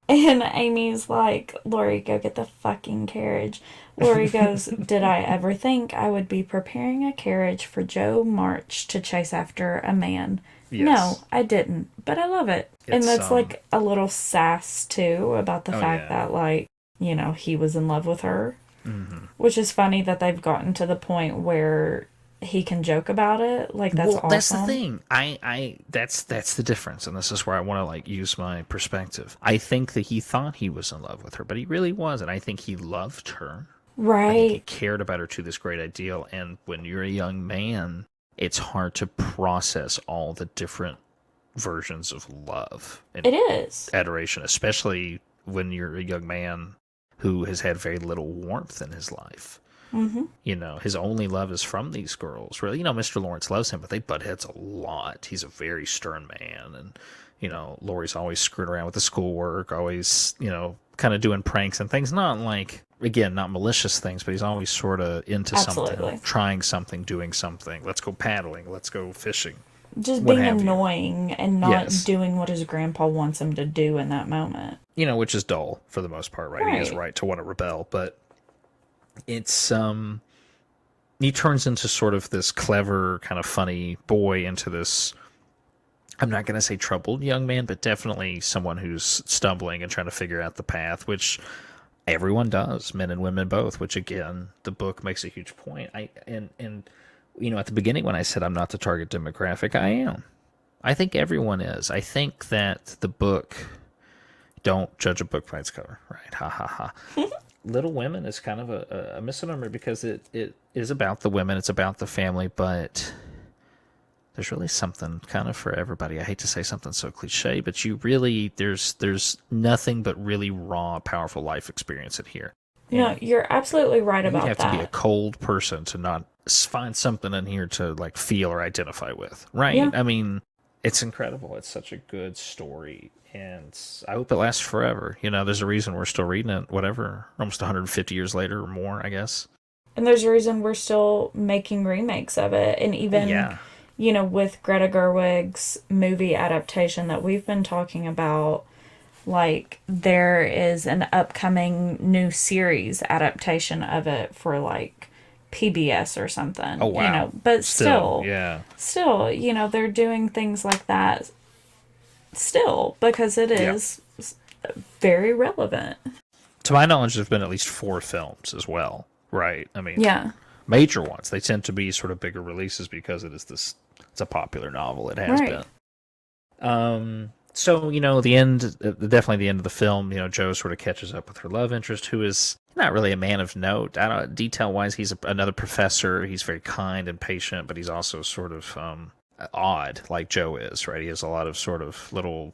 [SPEAKER 1] And Amy's like, Lori, go get the fucking carriage. Lori goes, did I ever think I would be preparing a carriage for Jo March to chase after a man? Yes. No, I didn't. But I love it. And that's like a little sass, too, about the fact that, like, he was in love with her. Mm-hmm. Which is funny that they've gotten to the point where he can joke about it. Like, that's awesome.
[SPEAKER 2] That's the thing. That's the difference, and this is where I want to like use my perspective. I think that he thought he was in love with her, but he really wasn't. I think he loved her.
[SPEAKER 1] Right.
[SPEAKER 2] I think he cared about her to this great ideal, and when you're a young man, it's hard to process all the different versions of love. And
[SPEAKER 1] it is.
[SPEAKER 2] Adoration, especially when you're a young man who has had very little warmth in his life. Mm-hmm. His only love is from these girls. Really, Mr. Lawrence loves him, but they butt heads a lot. He's a very stern man, and Laurie's always screwing around with the schoolwork, always kind of doing pranks and things. Not like, again, not malicious things, but he's always sort of into something, trying something, doing something. Let's go paddling. Let's go fishing.
[SPEAKER 1] Just being annoying and not doing what his grandpa wants him to do in that moment.
[SPEAKER 2] Which is dull for the most part, right? He has a right to want to rebel, but it's he turns into sort of this clever, kind of funny boy into this, I'm not going to say troubled young man, but definitely someone who's stumbling and trying to figure out the path, which everyone does, men and women both, which again, the book makes a huge point. And at the beginning when I said I'm not the target demographic, I am. I think everyone is. I think that the book, don't judge a book by its cover, right? Ha ha ha. Little Women is kind of a misnomer because it is about the women, it's about the family, but there's really something kind of for everybody. I hate to say something so cliche, but there's nothing but really raw, powerful life experience in here.
[SPEAKER 1] No, you're absolutely right about that.
[SPEAKER 2] You have to be a cold person to not find something in here to like feel or identify with, right? Yeah. I mean, it's incredible. It's such a good story. And I hope it lasts forever. There's a reason we're still reading it, whatever, almost 150 years later or more, I guess.
[SPEAKER 1] And there's a reason we're still making remakes of it. And even, with Greta Gerwig's movie adaptation that we've been talking about, like, there is an upcoming new series adaptation of it for, like, PBS or something.
[SPEAKER 2] Oh, wow.
[SPEAKER 1] But still, they're doing things like that still, because it is very relevant.
[SPEAKER 2] To my knowledge, there's been at least 4 films as well, right? I mean, major ones. They tend to be sort of bigger releases because it's a popular novel. It has been. So, the end, definitely the end of the film, Jo sort of catches up with her love interest, who is not really a man of note. Detail-wise, he's another professor. He's very kind and patient, but he's also sort of odd, like Jo is, right? He has a lot of sort of little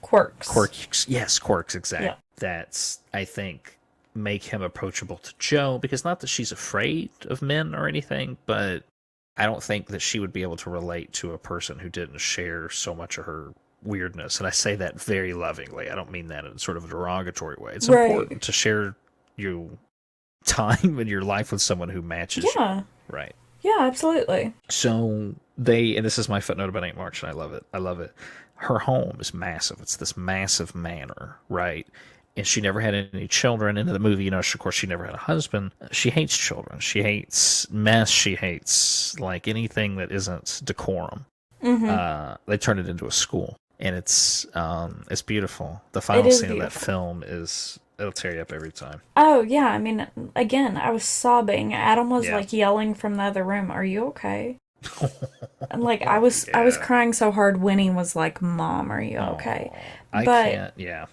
[SPEAKER 2] quirks. Yes, quirks, exactly. Yeah. That's, I think, make him approachable to Jo, because not that she's afraid of men or anything, but I don't think that she would be able to relate to a person who didn't share so much of her weirdness. And I say that very lovingly. I don't mean that in sort of a derogatory way. It's important to share your time in your life with someone who matches you. Right.
[SPEAKER 1] Yeah, absolutely.
[SPEAKER 2] So and this is my footnote about Aunt March, and I love it. Her home is massive. It's this massive manor, right? And she never had any children. In the movie, of course, she never had a husband. She hates children. She hates mess. She hates, like, anything that isn't decorum. Mm-hmm. They turned it into a school, and it's beautiful. The final scene of that film it'll tear you up every time.
[SPEAKER 1] Oh, yeah. I mean, again, I was sobbing. Adam was, like, yelling from the other room, "Are you okay?" And, like, I was crying so hard. Winnie was like, "Mom, are you okay?"
[SPEAKER 2] I can't, yeah.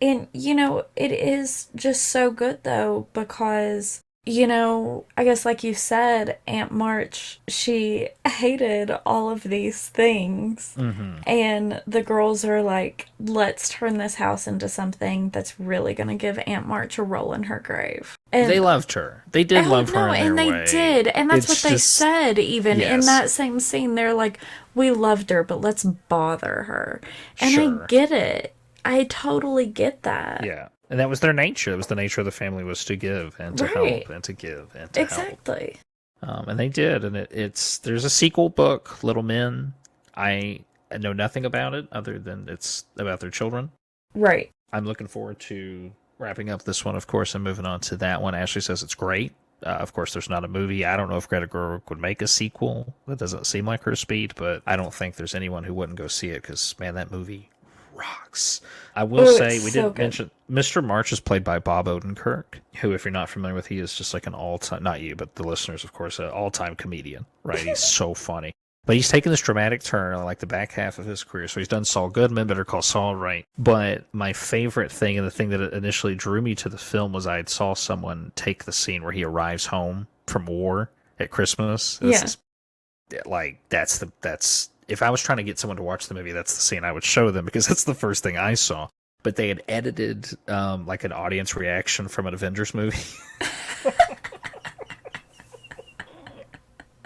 [SPEAKER 1] And, it is just so good, though, because I guess like you said, Aunt March, she hated all of these things.
[SPEAKER 2] Hmm.
[SPEAKER 1] And the girls are like, let's turn this house into something that's really going to give Aunt March a roll in her grave.
[SPEAKER 2] They
[SPEAKER 1] And
[SPEAKER 2] loved her. They did
[SPEAKER 1] oh
[SPEAKER 2] love her
[SPEAKER 1] no,
[SPEAKER 2] in
[SPEAKER 1] and
[SPEAKER 2] their
[SPEAKER 1] they
[SPEAKER 2] way.
[SPEAKER 1] did. And that's what
[SPEAKER 2] It's
[SPEAKER 1] they
[SPEAKER 2] just,
[SPEAKER 1] said even in
[SPEAKER 2] yes,
[SPEAKER 1] that same scene. They're like, we loved her, but let's bother her. And I
[SPEAKER 2] sure.
[SPEAKER 1] get it. I totally get that.
[SPEAKER 2] Yeah. And that was their nature. It was the nature of the family, was to give and to help
[SPEAKER 1] Right.
[SPEAKER 2] and to give and to help.
[SPEAKER 1] Exactly.
[SPEAKER 2] And they did. And there's a sequel book, Little Men. I know nothing about it other than it's about their children.
[SPEAKER 1] Right.
[SPEAKER 2] I'm looking forward to wrapping up this one, of course, and moving on to that one. Ashley says it's great. Of course, there's not a movie. I don't know if Greta Gerwig would make a sequel. That doesn't seem like her speed, but I don't think there's anyone who wouldn't go see it because, man, that movie rocks. I will
[SPEAKER 1] Oh,
[SPEAKER 2] say,
[SPEAKER 1] it's
[SPEAKER 2] we
[SPEAKER 1] so
[SPEAKER 2] didn't
[SPEAKER 1] good.
[SPEAKER 2] mention Mr. March is played by Bob Odenkirk, who, if you're not familiar with, he is just like an all-time, not you, but the listeners, of course, an all-time comedian, right? He's so funny. But he's taken this dramatic turn on like the back half of his career. So he's done Saul Goodman, Better Call Saul, right? But my favorite thing, and the thing that initially drew me to the film, was I saw someone take the scene where he arrives home from war at Christmas.
[SPEAKER 1] Yeah.
[SPEAKER 2] Like that's if I was trying to get someone to watch the movie, that's the scene I would show them because that's the first thing I saw. But they had edited like an audience reaction from an Avengers movie.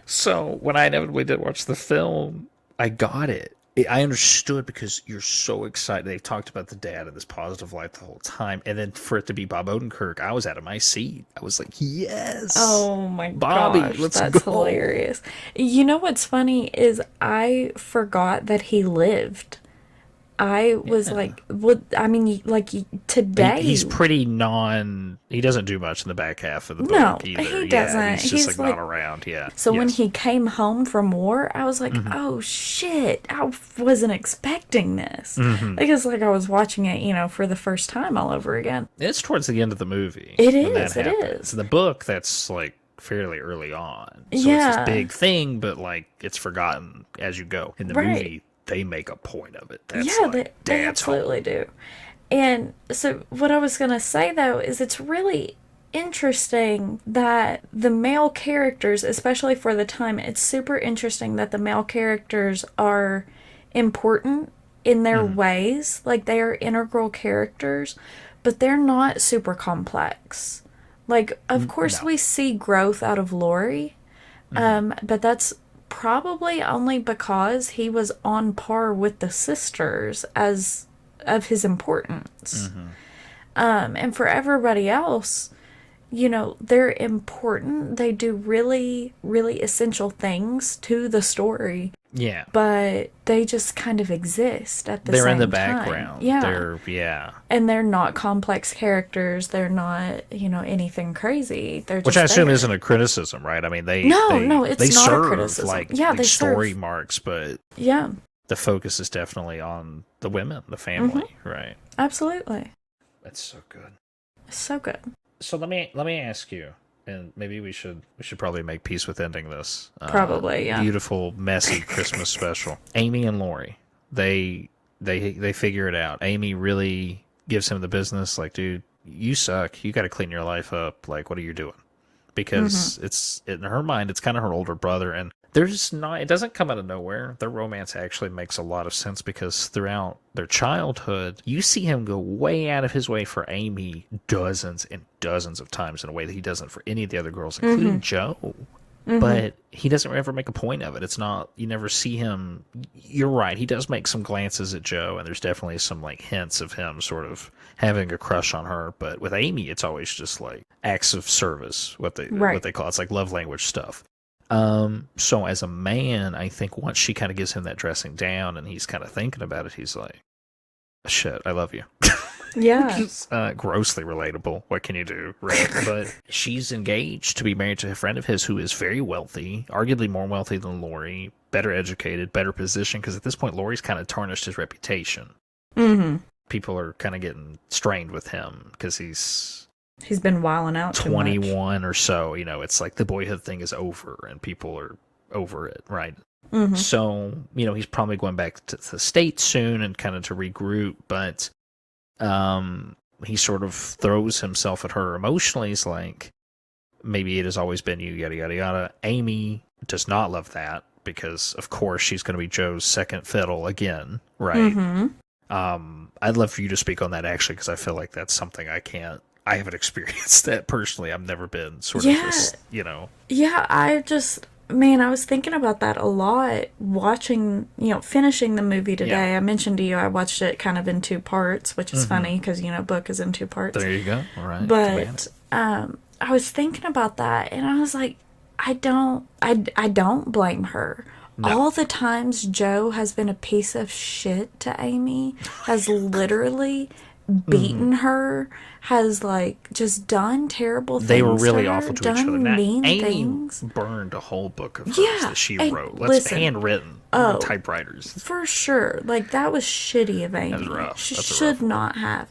[SPEAKER 2] So when I inevitably did watch the film, I got it. I understood because you're so excited. They've talked about the dad in this positive light the whole time. And then for it to be Bob Odenkirk, I was out of my seat. I was like, yes,
[SPEAKER 1] Oh my
[SPEAKER 2] Bobby,
[SPEAKER 1] gosh,
[SPEAKER 2] let's
[SPEAKER 1] that's
[SPEAKER 2] go.
[SPEAKER 1] hilarious. You know what's funny is I forgot that he lived. I was
[SPEAKER 2] Yeah.
[SPEAKER 1] like, what? I mean, like
[SPEAKER 2] He's
[SPEAKER 1] today.
[SPEAKER 2] pretty he doesn't do much in the back half of the
[SPEAKER 1] No,
[SPEAKER 2] book either.
[SPEAKER 1] he
[SPEAKER 2] Yeah,
[SPEAKER 1] doesn't.
[SPEAKER 2] he's just
[SPEAKER 1] He's
[SPEAKER 2] like not
[SPEAKER 1] like,
[SPEAKER 2] around. Yeah.
[SPEAKER 1] so when
[SPEAKER 2] Yes.
[SPEAKER 1] he came home from war, I was like,
[SPEAKER 2] Hmm.
[SPEAKER 1] oh shit, I wasn't expecting this.
[SPEAKER 2] Hmm.
[SPEAKER 1] Because like I was watching it, for the first time all over again.
[SPEAKER 2] It's towards the end of the movie
[SPEAKER 1] It
[SPEAKER 2] when that
[SPEAKER 1] is, it
[SPEAKER 2] happens.
[SPEAKER 1] is.
[SPEAKER 2] In the book, that's like fairly early on. So it's this
[SPEAKER 1] Yeah,
[SPEAKER 2] big thing, but like it's forgotten as you go. In the
[SPEAKER 1] right.
[SPEAKER 2] movie, they make a point of it. That's
[SPEAKER 1] Yeah,
[SPEAKER 2] like
[SPEAKER 1] they
[SPEAKER 2] dad's home.
[SPEAKER 1] absolutely do. And so, what I was going to say though is it's really interesting that the male characters, especially for the time, it's super interesting that the male characters are important in their
[SPEAKER 2] Hmm.
[SPEAKER 1] ways. Like, they are integral characters, but they're not super complex. Like, of course,
[SPEAKER 2] No.
[SPEAKER 1] we see growth out of Lori,
[SPEAKER 2] Hmm.
[SPEAKER 1] but that's probably only because he was on par with the sisters as of his importance.
[SPEAKER 2] Hmm.
[SPEAKER 1] And for everybody else, they're important. They do really, really essential things to the story,
[SPEAKER 2] Yeah.
[SPEAKER 1] but they just kind of exist at the
[SPEAKER 2] They're in the
[SPEAKER 1] same time.
[SPEAKER 2] background.
[SPEAKER 1] Yeah.
[SPEAKER 2] Yeah.
[SPEAKER 1] And they're not complex characters. They're not, anything crazy. They're
[SPEAKER 2] Which I
[SPEAKER 1] just
[SPEAKER 2] assume
[SPEAKER 1] there.
[SPEAKER 2] isn't a criticism, right? I mean,
[SPEAKER 1] No, no,
[SPEAKER 2] they
[SPEAKER 1] it's not a
[SPEAKER 2] serve
[SPEAKER 1] criticism. Yeah,
[SPEAKER 2] like
[SPEAKER 1] they
[SPEAKER 2] story
[SPEAKER 1] serve.
[SPEAKER 2] marks, but
[SPEAKER 1] Yeah,
[SPEAKER 2] the focus is definitely on the women, the
[SPEAKER 1] hmm,
[SPEAKER 2] family, right?
[SPEAKER 1] absolutely.
[SPEAKER 2] That's so good.
[SPEAKER 1] So good.
[SPEAKER 2] So let me ask you, and maybe we should probably make peace with ending this
[SPEAKER 1] Probably, yeah.
[SPEAKER 2] beautiful, messy Christmas special. Amy and Lori, they figure it out. Amy really gives him the business, like, dude, you suck. You got to clean your life up. Like, what are you doing?
[SPEAKER 1] Hmm.
[SPEAKER 2] Because it's in her mind, it's kind of her older brother, and there's not. It doesn't come out of nowhere. Their romance actually makes a lot of sense because throughout their childhood, you see him go way out of his way for Amy dozens and dozens of times in a way that he doesn't for any of the other girls,
[SPEAKER 1] Hmm.
[SPEAKER 2] including Joe.
[SPEAKER 1] Hmm.
[SPEAKER 2] But he doesn't ever make a point of it. It's not, you never see him. You're right. He does make some glances at Joe, and there's definitely some like hints of him sort of having a crush on her. But with Amy, it's always just like acts of service, what
[SPEAKER 1] Right.
[SPEAKER 2] they call it's like love language stuff. So as a man, I think once she kind of gives him that dressing down, and he's kind of thinking about it, he's like, "Shit, I love you."
[SPEAKER 1] Yeah.
[SPEAKER 2] Grossly relatable. What can you do, right? But she's engaged to be married to a friend of his who is very wealthy, arguably more wealthy than Lori, better educated, better positioned. Because at this point, Lori's kind of tarnished his reputation.
[SPEAKER 1] Hmm.
[SPEAKER 2] People are kind of getting strained with him because he's
[SPEAKER 1] He's been wilding out too much.
[SPEAKER 2] 21 or so. It's like the boyhood thing is over, and people are over it, right?
[SPEAKER 1] Hmm.
[SPEAKER 2] So he's probably going back to the States soon and kind of to regroup, but he sort of throws himself at her emotionally. He's like, maybe it has always been you, yada, yada, yada. Amy does not love that because, of course, she's going to be Joe's second fiddle again, right? I'd love for you to speak on that, actually, because I feel like that's something I haven't experienced that personally. I've never been sort of this,
[SPEAKER 1] Yeah, man, I was thinking about that a lot watching, finishing the movie today.
[SPEAKER 2] Yeah.
[SPEAKER 1] I mentioned to you I watched it kind of in two parts, which is funny because, book is in two parts.
[SPEAKER 2] There you go. All right.
[SPEAKER 1] But I was thinking about that and I was like, I don't blame her.
[SPEAKER 2] No.
[SPEAKER 1] All the times Joe has been a piece of shit to Amy, has literally beaten her, has just done terrible things.
[SPEAKER 2] They were really
[SPEAKER 1] to her,
[SPEAKER 2] awful to
[SPEAKER 1] done
[SPEAKER 2] each other. Now,
[SPEAKER 1] mean
[SPEAKER 2] Amy
[SPEAKER 1] things.
[SPEAKER 2] burned a whole book of hers that she
[SPEAKER 1] and
[SPEAKER 2] wrote.
[SPEAKER 1] listen,
[SPEAKER 2] Handwritten typewriters.
[SPEAKER 1] For sure. That was shitty of Amy.
[SPEAKER 2] That was rough.
[SPEAKER 1] She
[SPEAKER 2] That's
[SPEAKER 1] should not have.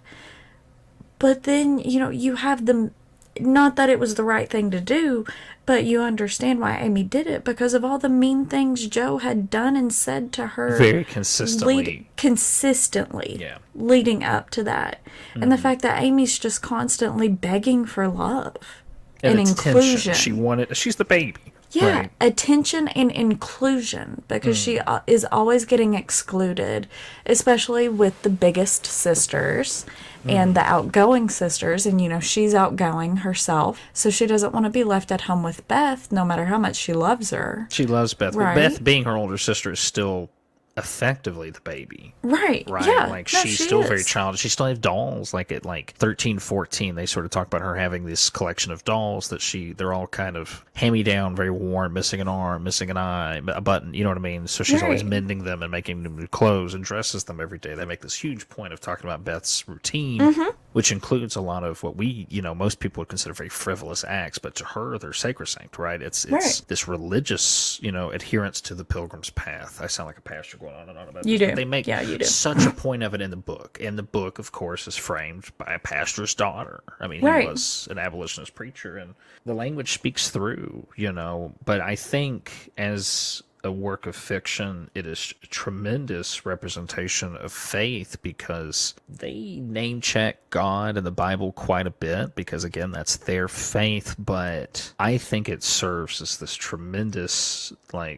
[SPEAKER 1] But then, you have the... Not that it was the right thing to do, but you understand why Amy did it because of all the mean things Joe had done and said to her.
[SPEAKER 2] Very consistently.
[SPEAKER 1] Leading up to that. And the fact that Amy's just constantly begging for love and inclusion.
[SPEAKER 2] She's the baby.
[SPEAKER 1] Yeah,
[SPEAKER 2] right.
[SPEAKER 1] Attention and inclusion because she is always getting excluded, especially with the biggest sisters and the outgoing sisters. And, she's outgoing herself, so she doesn't want to be left at home with Beth no matter how much she loves her.
[SPEAKER 2] She loves Beth.
[SPEAKER 1] Right?
[SPEAKER 2] But Beth, being her older sister, is still effectively the baby.
[SPEAKER 1] Right. Yeah.
[SPEAKER 2] She's still very childish. She still has dolls. At 13, 14, they sort of talk about her having this collection of dolls that they're all kind of hand-me-down, very worn, missing an arm, missing an eye, a button, you know what I mean? So she's always mending them and making them new clothes and dresses them every day. They make this huge point of talking about Beth's routine, which includes a lot of what we, most people would consider very frivolous acts, but to her, they're sacrosanct, right? It's this religious, adherence to the Pilgrim's Path. I sound like a pastor going on and on about this.
[SPEAKER 1] Do.
[SPEAKER 2] But they make such a point of it in the book. And the book, of course, is framed by a pastor's daughter. I mean, he was an abolitionist preacher, and the language speaks through, But I think as a work of fiction, it is a tremendous representation of faith because they name check God and the Bible quite a bit because, again, that's their faith. But I think it serves as this tremendous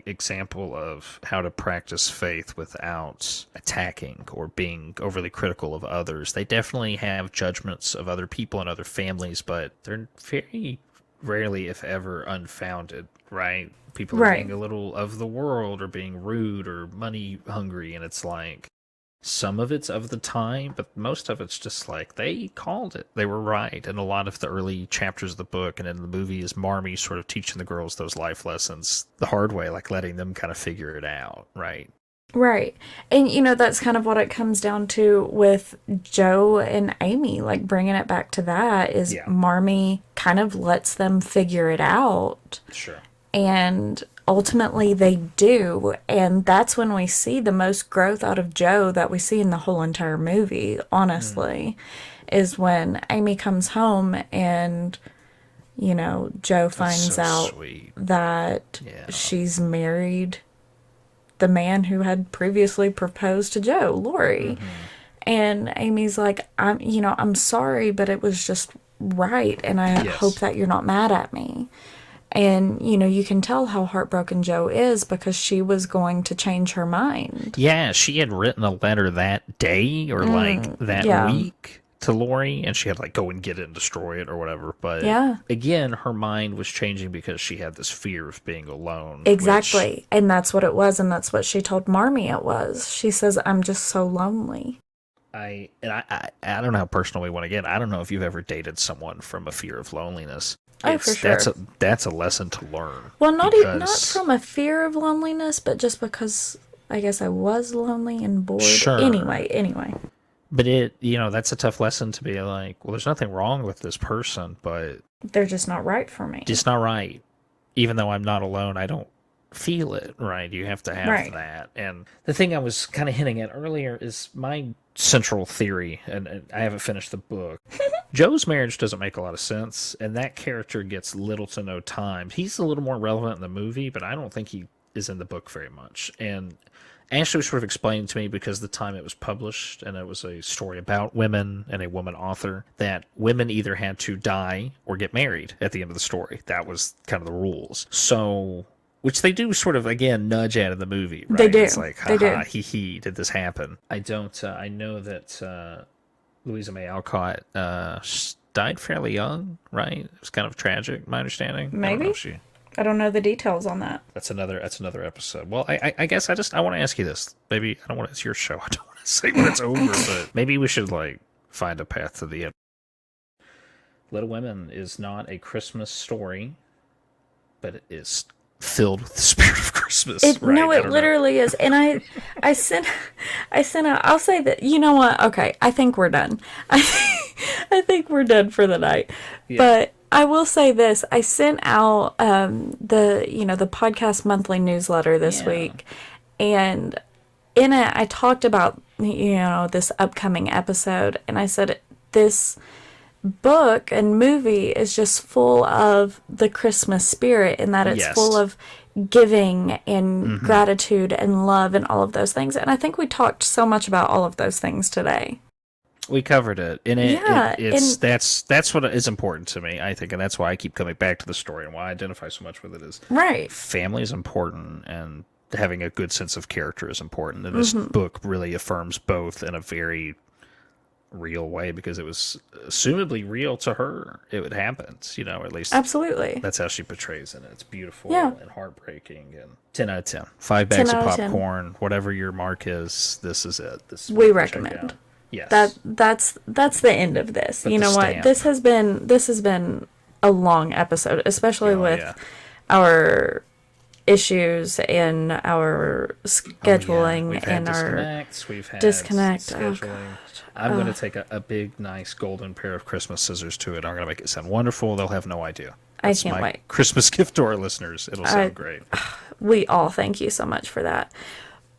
[SPEAKER 2] example of how to practice faith without attacking or being overly critical of others. They definitely have judgments of other people and other families, but they're very rarely, if ever, unfounded, right? People are being a little of the world or being rude or money hungry, and it's some of it's of the time, but most of it's just they called it. They were right. And a lot of the early chapters of the book and in the movie is Marmee sort of teaching the girls those life lessons the hard way, letting them kind of figure it out, right?
[SPEAKER 1] Right. And, that's kind of what it comes down to with Joe and Amy. Bringing it back to that is Marmee kind of lets them figure it out.
[SPEAKER 2] Sure.
[SPEAKER 1] And ultimately they do. And that's when we see the most growth out of Joe that we see in the whole entire movie, honestly, is when Amy comes home and, Joe finds out that she's married the man who had previously proposed to Joe, Lori. And Amy's like, I'm sorry, but it was just right. And I hope that you're not mad at me. And, you can tell how heartbroken Joe is because she was going to change her mind.
[SPEAKER 2] Yeah, she had written a letter that day or that week to Lori, and she had go and get it and destroy it or whatever. But again, her mind was changing because she had this fear of being alone.
[SPEAKER 1] Exactly. And that's what it was, and that's what she told Marmee it was. She says, I'm just so lonely.
[SPEAKER 2] I don't know how personal we want to get. I don't know if you've ever dated someone from a fear of loneliness.
[SPEAKER 1] For sure.
[SPEAKER 2] That's a lesson to learn.
[SPEAKER 1] Well, not from a fear of loneliness, but just because I guess I was lonely and bored.
[SPEAKER 2] Sure.
[SPEAKER 1] Anyway.
[SPEAKER 2] But that's a tough lesson to be well, there's nothing wrong with this person, but
[SPEAKER 1] they're just not right for me.
[SPEAKER 2] Just not right. Even though I'm not alone, I don't feel it, right? You have to have that. And the thing I was kind of hinting at earlier is my central theory, and I haven't finished the book. Joe's marriage doesn't make a lot of sense, and that character gets little to no time. He's a little more relevant in the movie, but I don't think he is in the book very much. And Ashley sort of explained to me, because the time it was published, and it was a story about women and a woman author, that women either had to die or get married at the end of the story. That was kind of the rules. So, which they do sort of, again, nudge at in the movie, right?
[SPEAKER 1] They do.
[SPEAKER 2] It's like,
[SPEAKER 1] They do.
[SPEAKER 2] haha, hee hee, did this happen? I don't, I know that Louisa May Alcott died fairly young, right? It was kind of tragic, my understanding.
[SPEAKER 1] Maybe.
[SPEAKER 2] I don't know if she...
[SPEAKER 1] I don't know the details on that.
[SPEAKER 2] That's another episode. Well, I guess I want to ask you this. Maybe I don't want it's your show. I don't want to say when it's over, but maybe we should like find a path to the end. Little Women is not a Christmas story, but it is filled with the spirit of Christmas.
[SPEAKER 1] No, it literally is. And I sent out. I'll say that. You know what? Okay, I think we're done. I think we're done for the night. Yeah. But I will say this. I sent out the podcast monthly newsletter this week, and in it I talked about this upcoming episode, and I said this book and movie is just full of the Christmas spirit, in that it's full of giving and gratitude and love and all of those things. And I think we talked so much about all of those things today.
[SPEAKER 2] We covered it, and that's what is important to me, I think, and that's why I keep coming back to the story, and why I identify so much with it is family is important, and having a good sense of character is important, and this book really affirms both in a very real way, because it was assumably real to her. It happened, at least
[SPEAKER 1] absolutely.
[SPEAKER 2] That's how she portrays it. It's beautiful and heartbreaking, and 10 out of 10. 5 bags of popcorn, whatever your mark is, this is it.
[SPEAKER 1] We recommend. Yes. That's the end of this. But you know what? This has been a long episode, especially with our issues and our scheduling
[SPEAKER 2] and
[SPEAKER 1] our
[SPEAKER 2] we've had
[SPEAKER 1] disconnect.
[SPEAKER 2] Scheduling. I'm going to take a big, nice golden pair of Christmas scissors to it. I'm going to make it sound wonderful. They'll have no idea. That's
[SPEAKER 1] I can't wait.
[SPEAKER 2] Christmas gift to our listeners. It'll sound great.
[SPEAKER 1] We all thank you so much for that.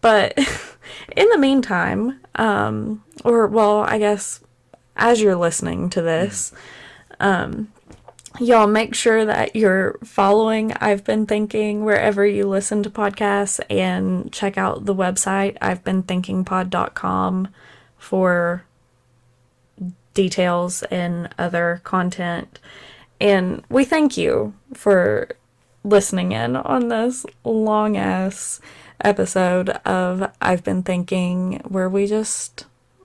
[SPEAKER 1] But in the meantime, I guess as you're listening to this, y'all make sure that you're following I've Been Thinking wherever you listen to podcasts, and check out the website, I'veBeenThinkingPod.com, for details and other content. And we thank you for listening in on this long-ass episode of I've Been Thinking, where we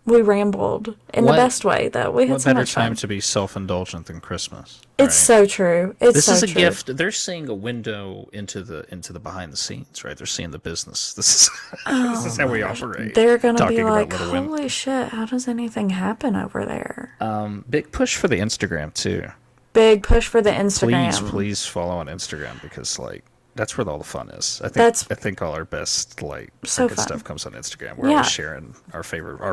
[SPEAKER 1] rambled in the best way, that we had so much fun. What better time
[SPEAKER 2] to be self-indulgent than Christmas?
[SPEAKER 1] It's so true.
[SPEAKER 2] This is a gift. They're seeing a window into the behind the scenes, right? They're seeing the business. This is how we operate.
[SPEAKER 1] They're gonna be like, holy shit, how does anything happen over there?
[SPEAKER 2] Big push for the Instagram too.
[SPEAKER 1] Big push for the Instagram.
[SPEAKER 2] Please follow on Instagram, because that's where all the fun is. I think all our best stuff comes on Instagram. We're always sharing our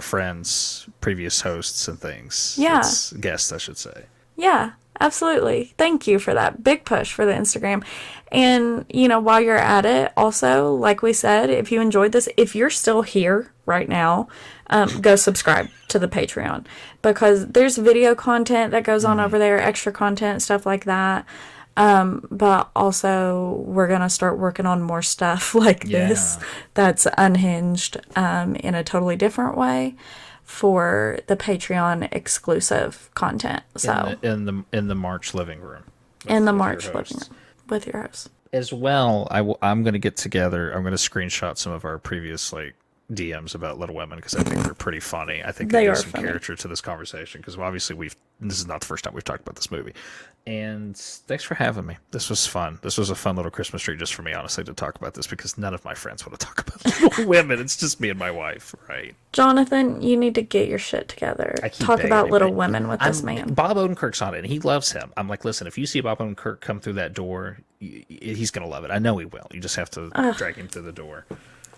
[SPEAKER 2] friends, previous hosts, and things.
[SPEAKER 1] Yeah,
[SPEAKER 2] guests, I should say.
[SPEAKER 1] Yeah, absolutely. Thank you for that big push for the Instagram. And while you're at it, also, like we said, if you enjoyed this, if you're still here right now, go subscribe to the Patreon, because there's video content that goes on over there, extra content, stuff like that. But also we're going to start working on more stuff like this that's unhinged, in a totally different way, for the Patreon exclusive content. So
[SPEAKER 2] in the March living room.
[SPEAKER 1] In the March living room with your host.
[SPEAKER 2] As well, I'm going to get together. I'm going to screenshot some of our previous DMs about Little Women, because I think they're pretty funny. I think they give some character to this conversation, because obviously this is not the first time we've talked about this movie. And thanks for having me. This was fun. This was a fun little Christmas treat just for me, honestly, to talk about this, because none of my friends want to talk about Little Women. It's just me and my wife, right?
[SPEAKER 1] Jonathan, you need to get your shit together. Talk about Little Women with this man.
[SPEAKER 2] Bob Odenkirk's on it, and he loves him. I'm like, listen, if you see Bob Odenkirk come through that door, he's going to love it. I know he will. You just have to drag him through the door.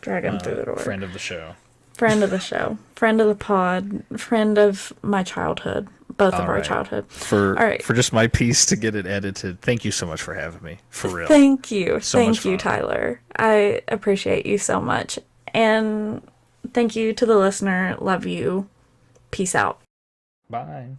[SPEAKER 1] Drag him through the door.
[SPEAKER 2] Friend of the show.
[SPEAKER 1] Friend of the show. Friend of the pod. Friend of my childhood. Both of our childhood.
[SPEAKER 2] For just my piece to get it edited, thank you so much for having me. For real.
[SPEAKER 1] Thank you. Thank you, Tyler. I appreciate you so much. And thank you to the listener. Love you. Peace out.
[SPEAKER 2] Bye.